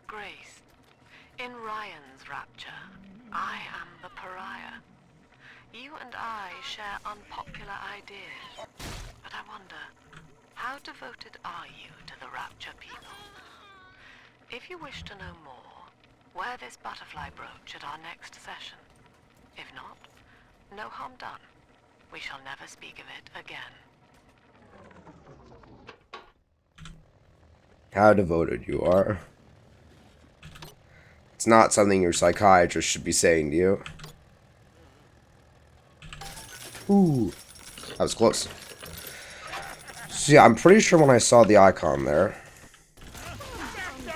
Grace, in Ryan's rapture, I am the pariah. You and I share unpopular ideas, but I wonder, how devoted are you to the rapture people? If you wish to know more, wear this butterfly brooch at our next session. If not, no harm done. We shall never speak of it again. How devoted you are. It's not something your psychiatrist should be saying to you. Ooh. That was close. So yeah, I'm pretty sure when I saw the icon there,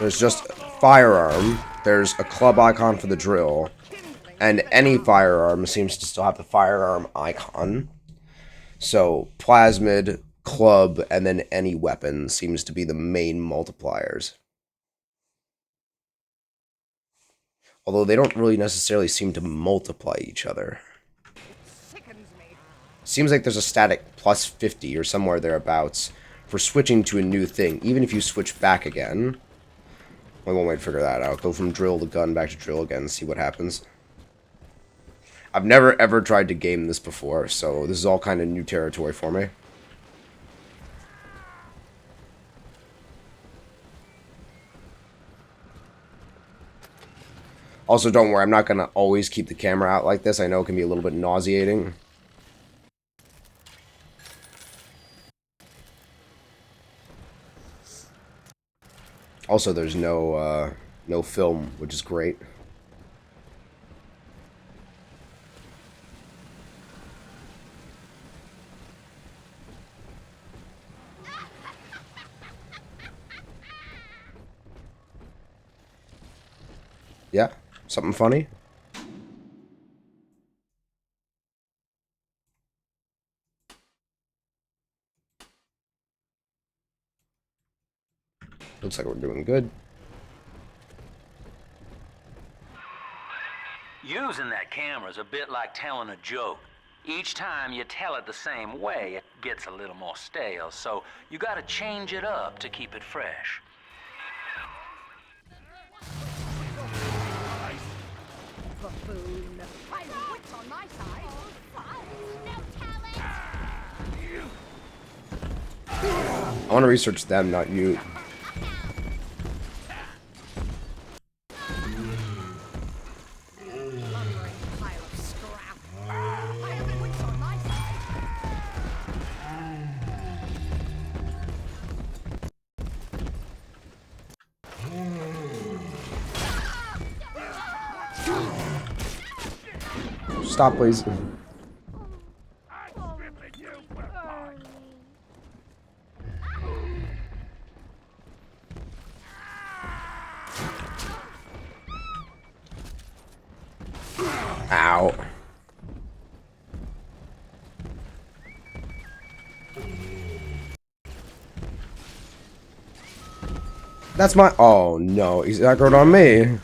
there's just firearm, there's a club icon for the drill, and any firearm seems to still have the firearm icon. So plasmid, club, and then any weapon seems to be the main multipliers. Although they don't really necessarily seem to multiply each other. Seems like there's a static plus 50 or somewhere thereabouts for switching to a new thing, even if you switch back again. Well, one way to figure that out. Go from drill to gun, back to drill again, and see what happens. I've never ever tried to game this before, so this is all kind of new territory for me. Also, don't worry, I'm not going to always keep the camera out like this. I know it can be a little bit nauseating. Also, there's no film, which is great. Yeah, something funny? Looks like we're doing good. Using that camera is a bit like telling a joke. Each time you tell it the same way, it gets a little more stale, so you gotta change it up to keep it fresh. Buffoon. My wit's on my side. I want to research them, not you. Stop, please. Ow. That's my... Oh, no. He's aggroed on me.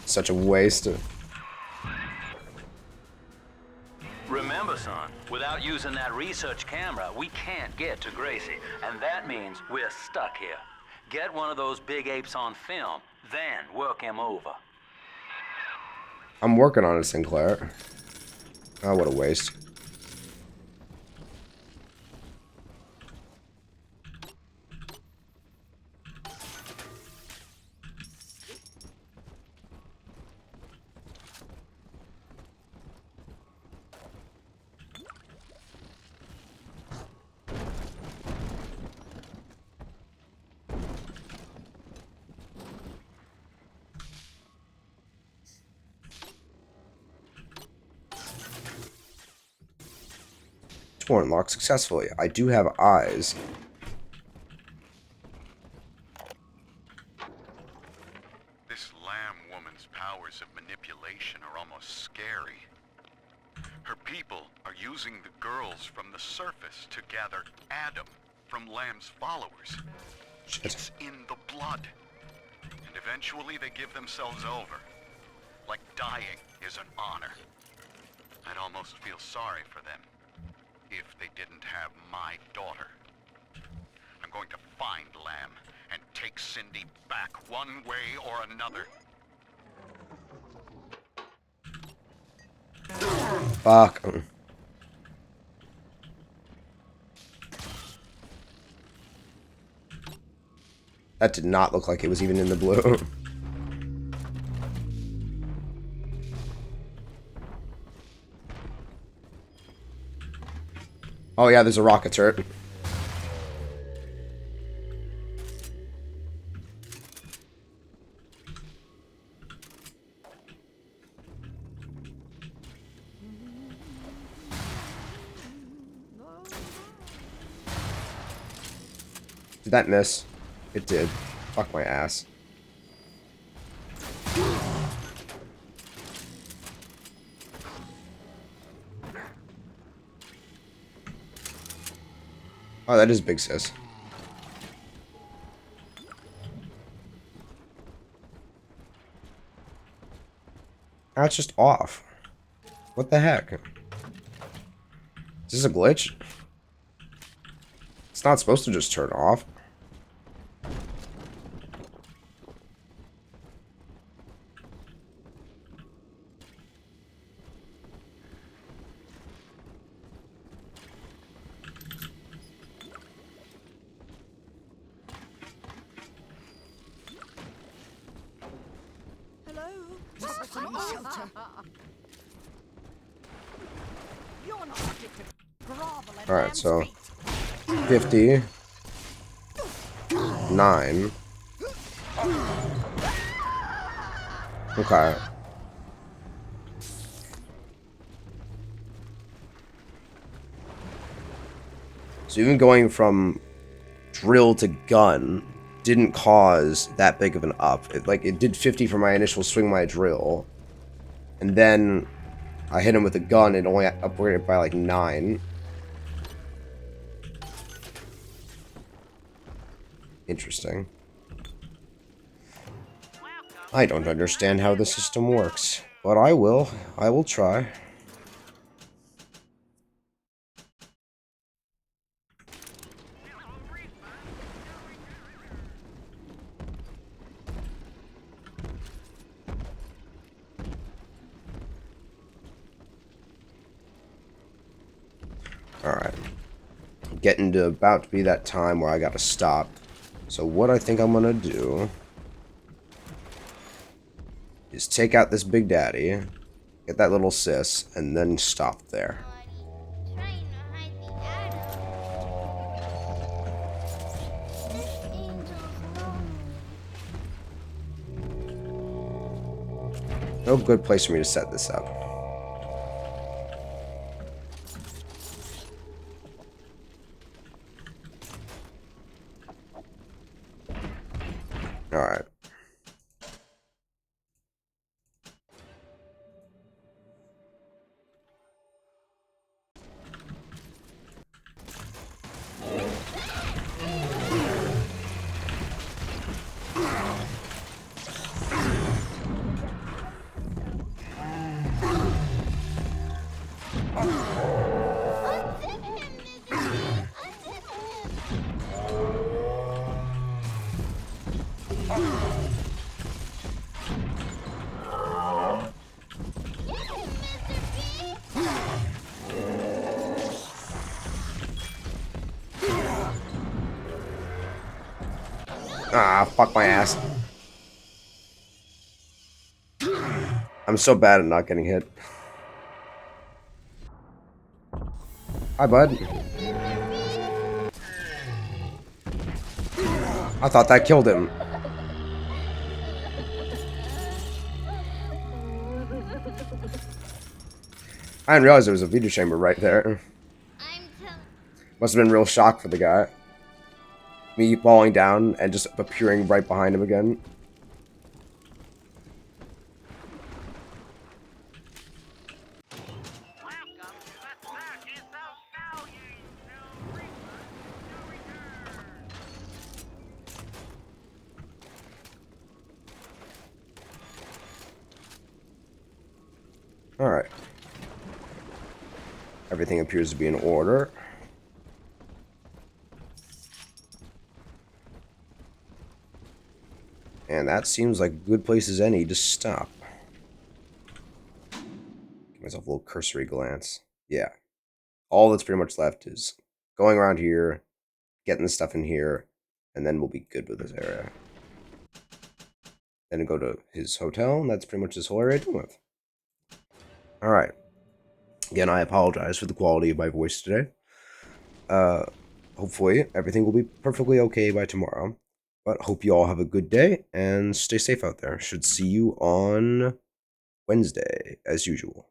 Such a waste. Remember, son, without using that research camera, we can't get to Gracie. And that means we're stuck here. Get one of those big apes on film, then work him over. I'm working on it, Sinclair. Oh, what a waste. Door unlocked successfully. I do have eyes. This lamb woman's powers of manipulation are almost scary. Her people are using the girls from the surface to gather Adam from Lamb's followers. Shit. It's in the blood. And eventually they give themselves over. Like dying is an honor. I'd almost feel sorry for them if they didn't have my daughter. I'm going to find Lamb and take Cindy back one way or another. Fuck. That did not look like it was even in the blue. Oh yeah, there's a rocket turret. Did that miss? It did. Fuck my ass. Oh, that is big sis. That's just off. What the heck? Is this a glitch? It's not supposed to just turn off. Shelter. You're not fit to grovel at Alright, Lamb's so feet. 50. 9. Okay. So even going from drill to gun didn't cause that big of an up. It did 50 for my initial swing my drill. And then I hit him with a gun and only upgraded by like 9. Interesting. I don't understand how the system works, but I will. I will try. Alright. Getting to about to be that time where I gotta stop. So what I think I'm gonna do is take out this big daddy, get that little sis, and then stop there. No good place for me to set this up. Alright. Ah, fuck my ass. I'm so bad at not getting hit. Hi, bud. I thought that killed him. I didn't realize there was a Vita chamber right there. Must have been real shock for the guy. Me falling down and just appearing right behind him again. Alright. Everything appears to be in order. And that seems like a good place as any to stop. Give myself a little cursory glance. Yeah. All that's pretty much left is going around here, getting the stuff in here, and then we'll be good with this area. Then go to his hotel, and that's pretty much this whole area to do with. Alright. Again, I apologize for the quality of my voice today. Hopefully, everything will be perfectly okay by tomorrow. But hope you all have a good day, and stay safe out there. Should see you on Wednesday, as usual.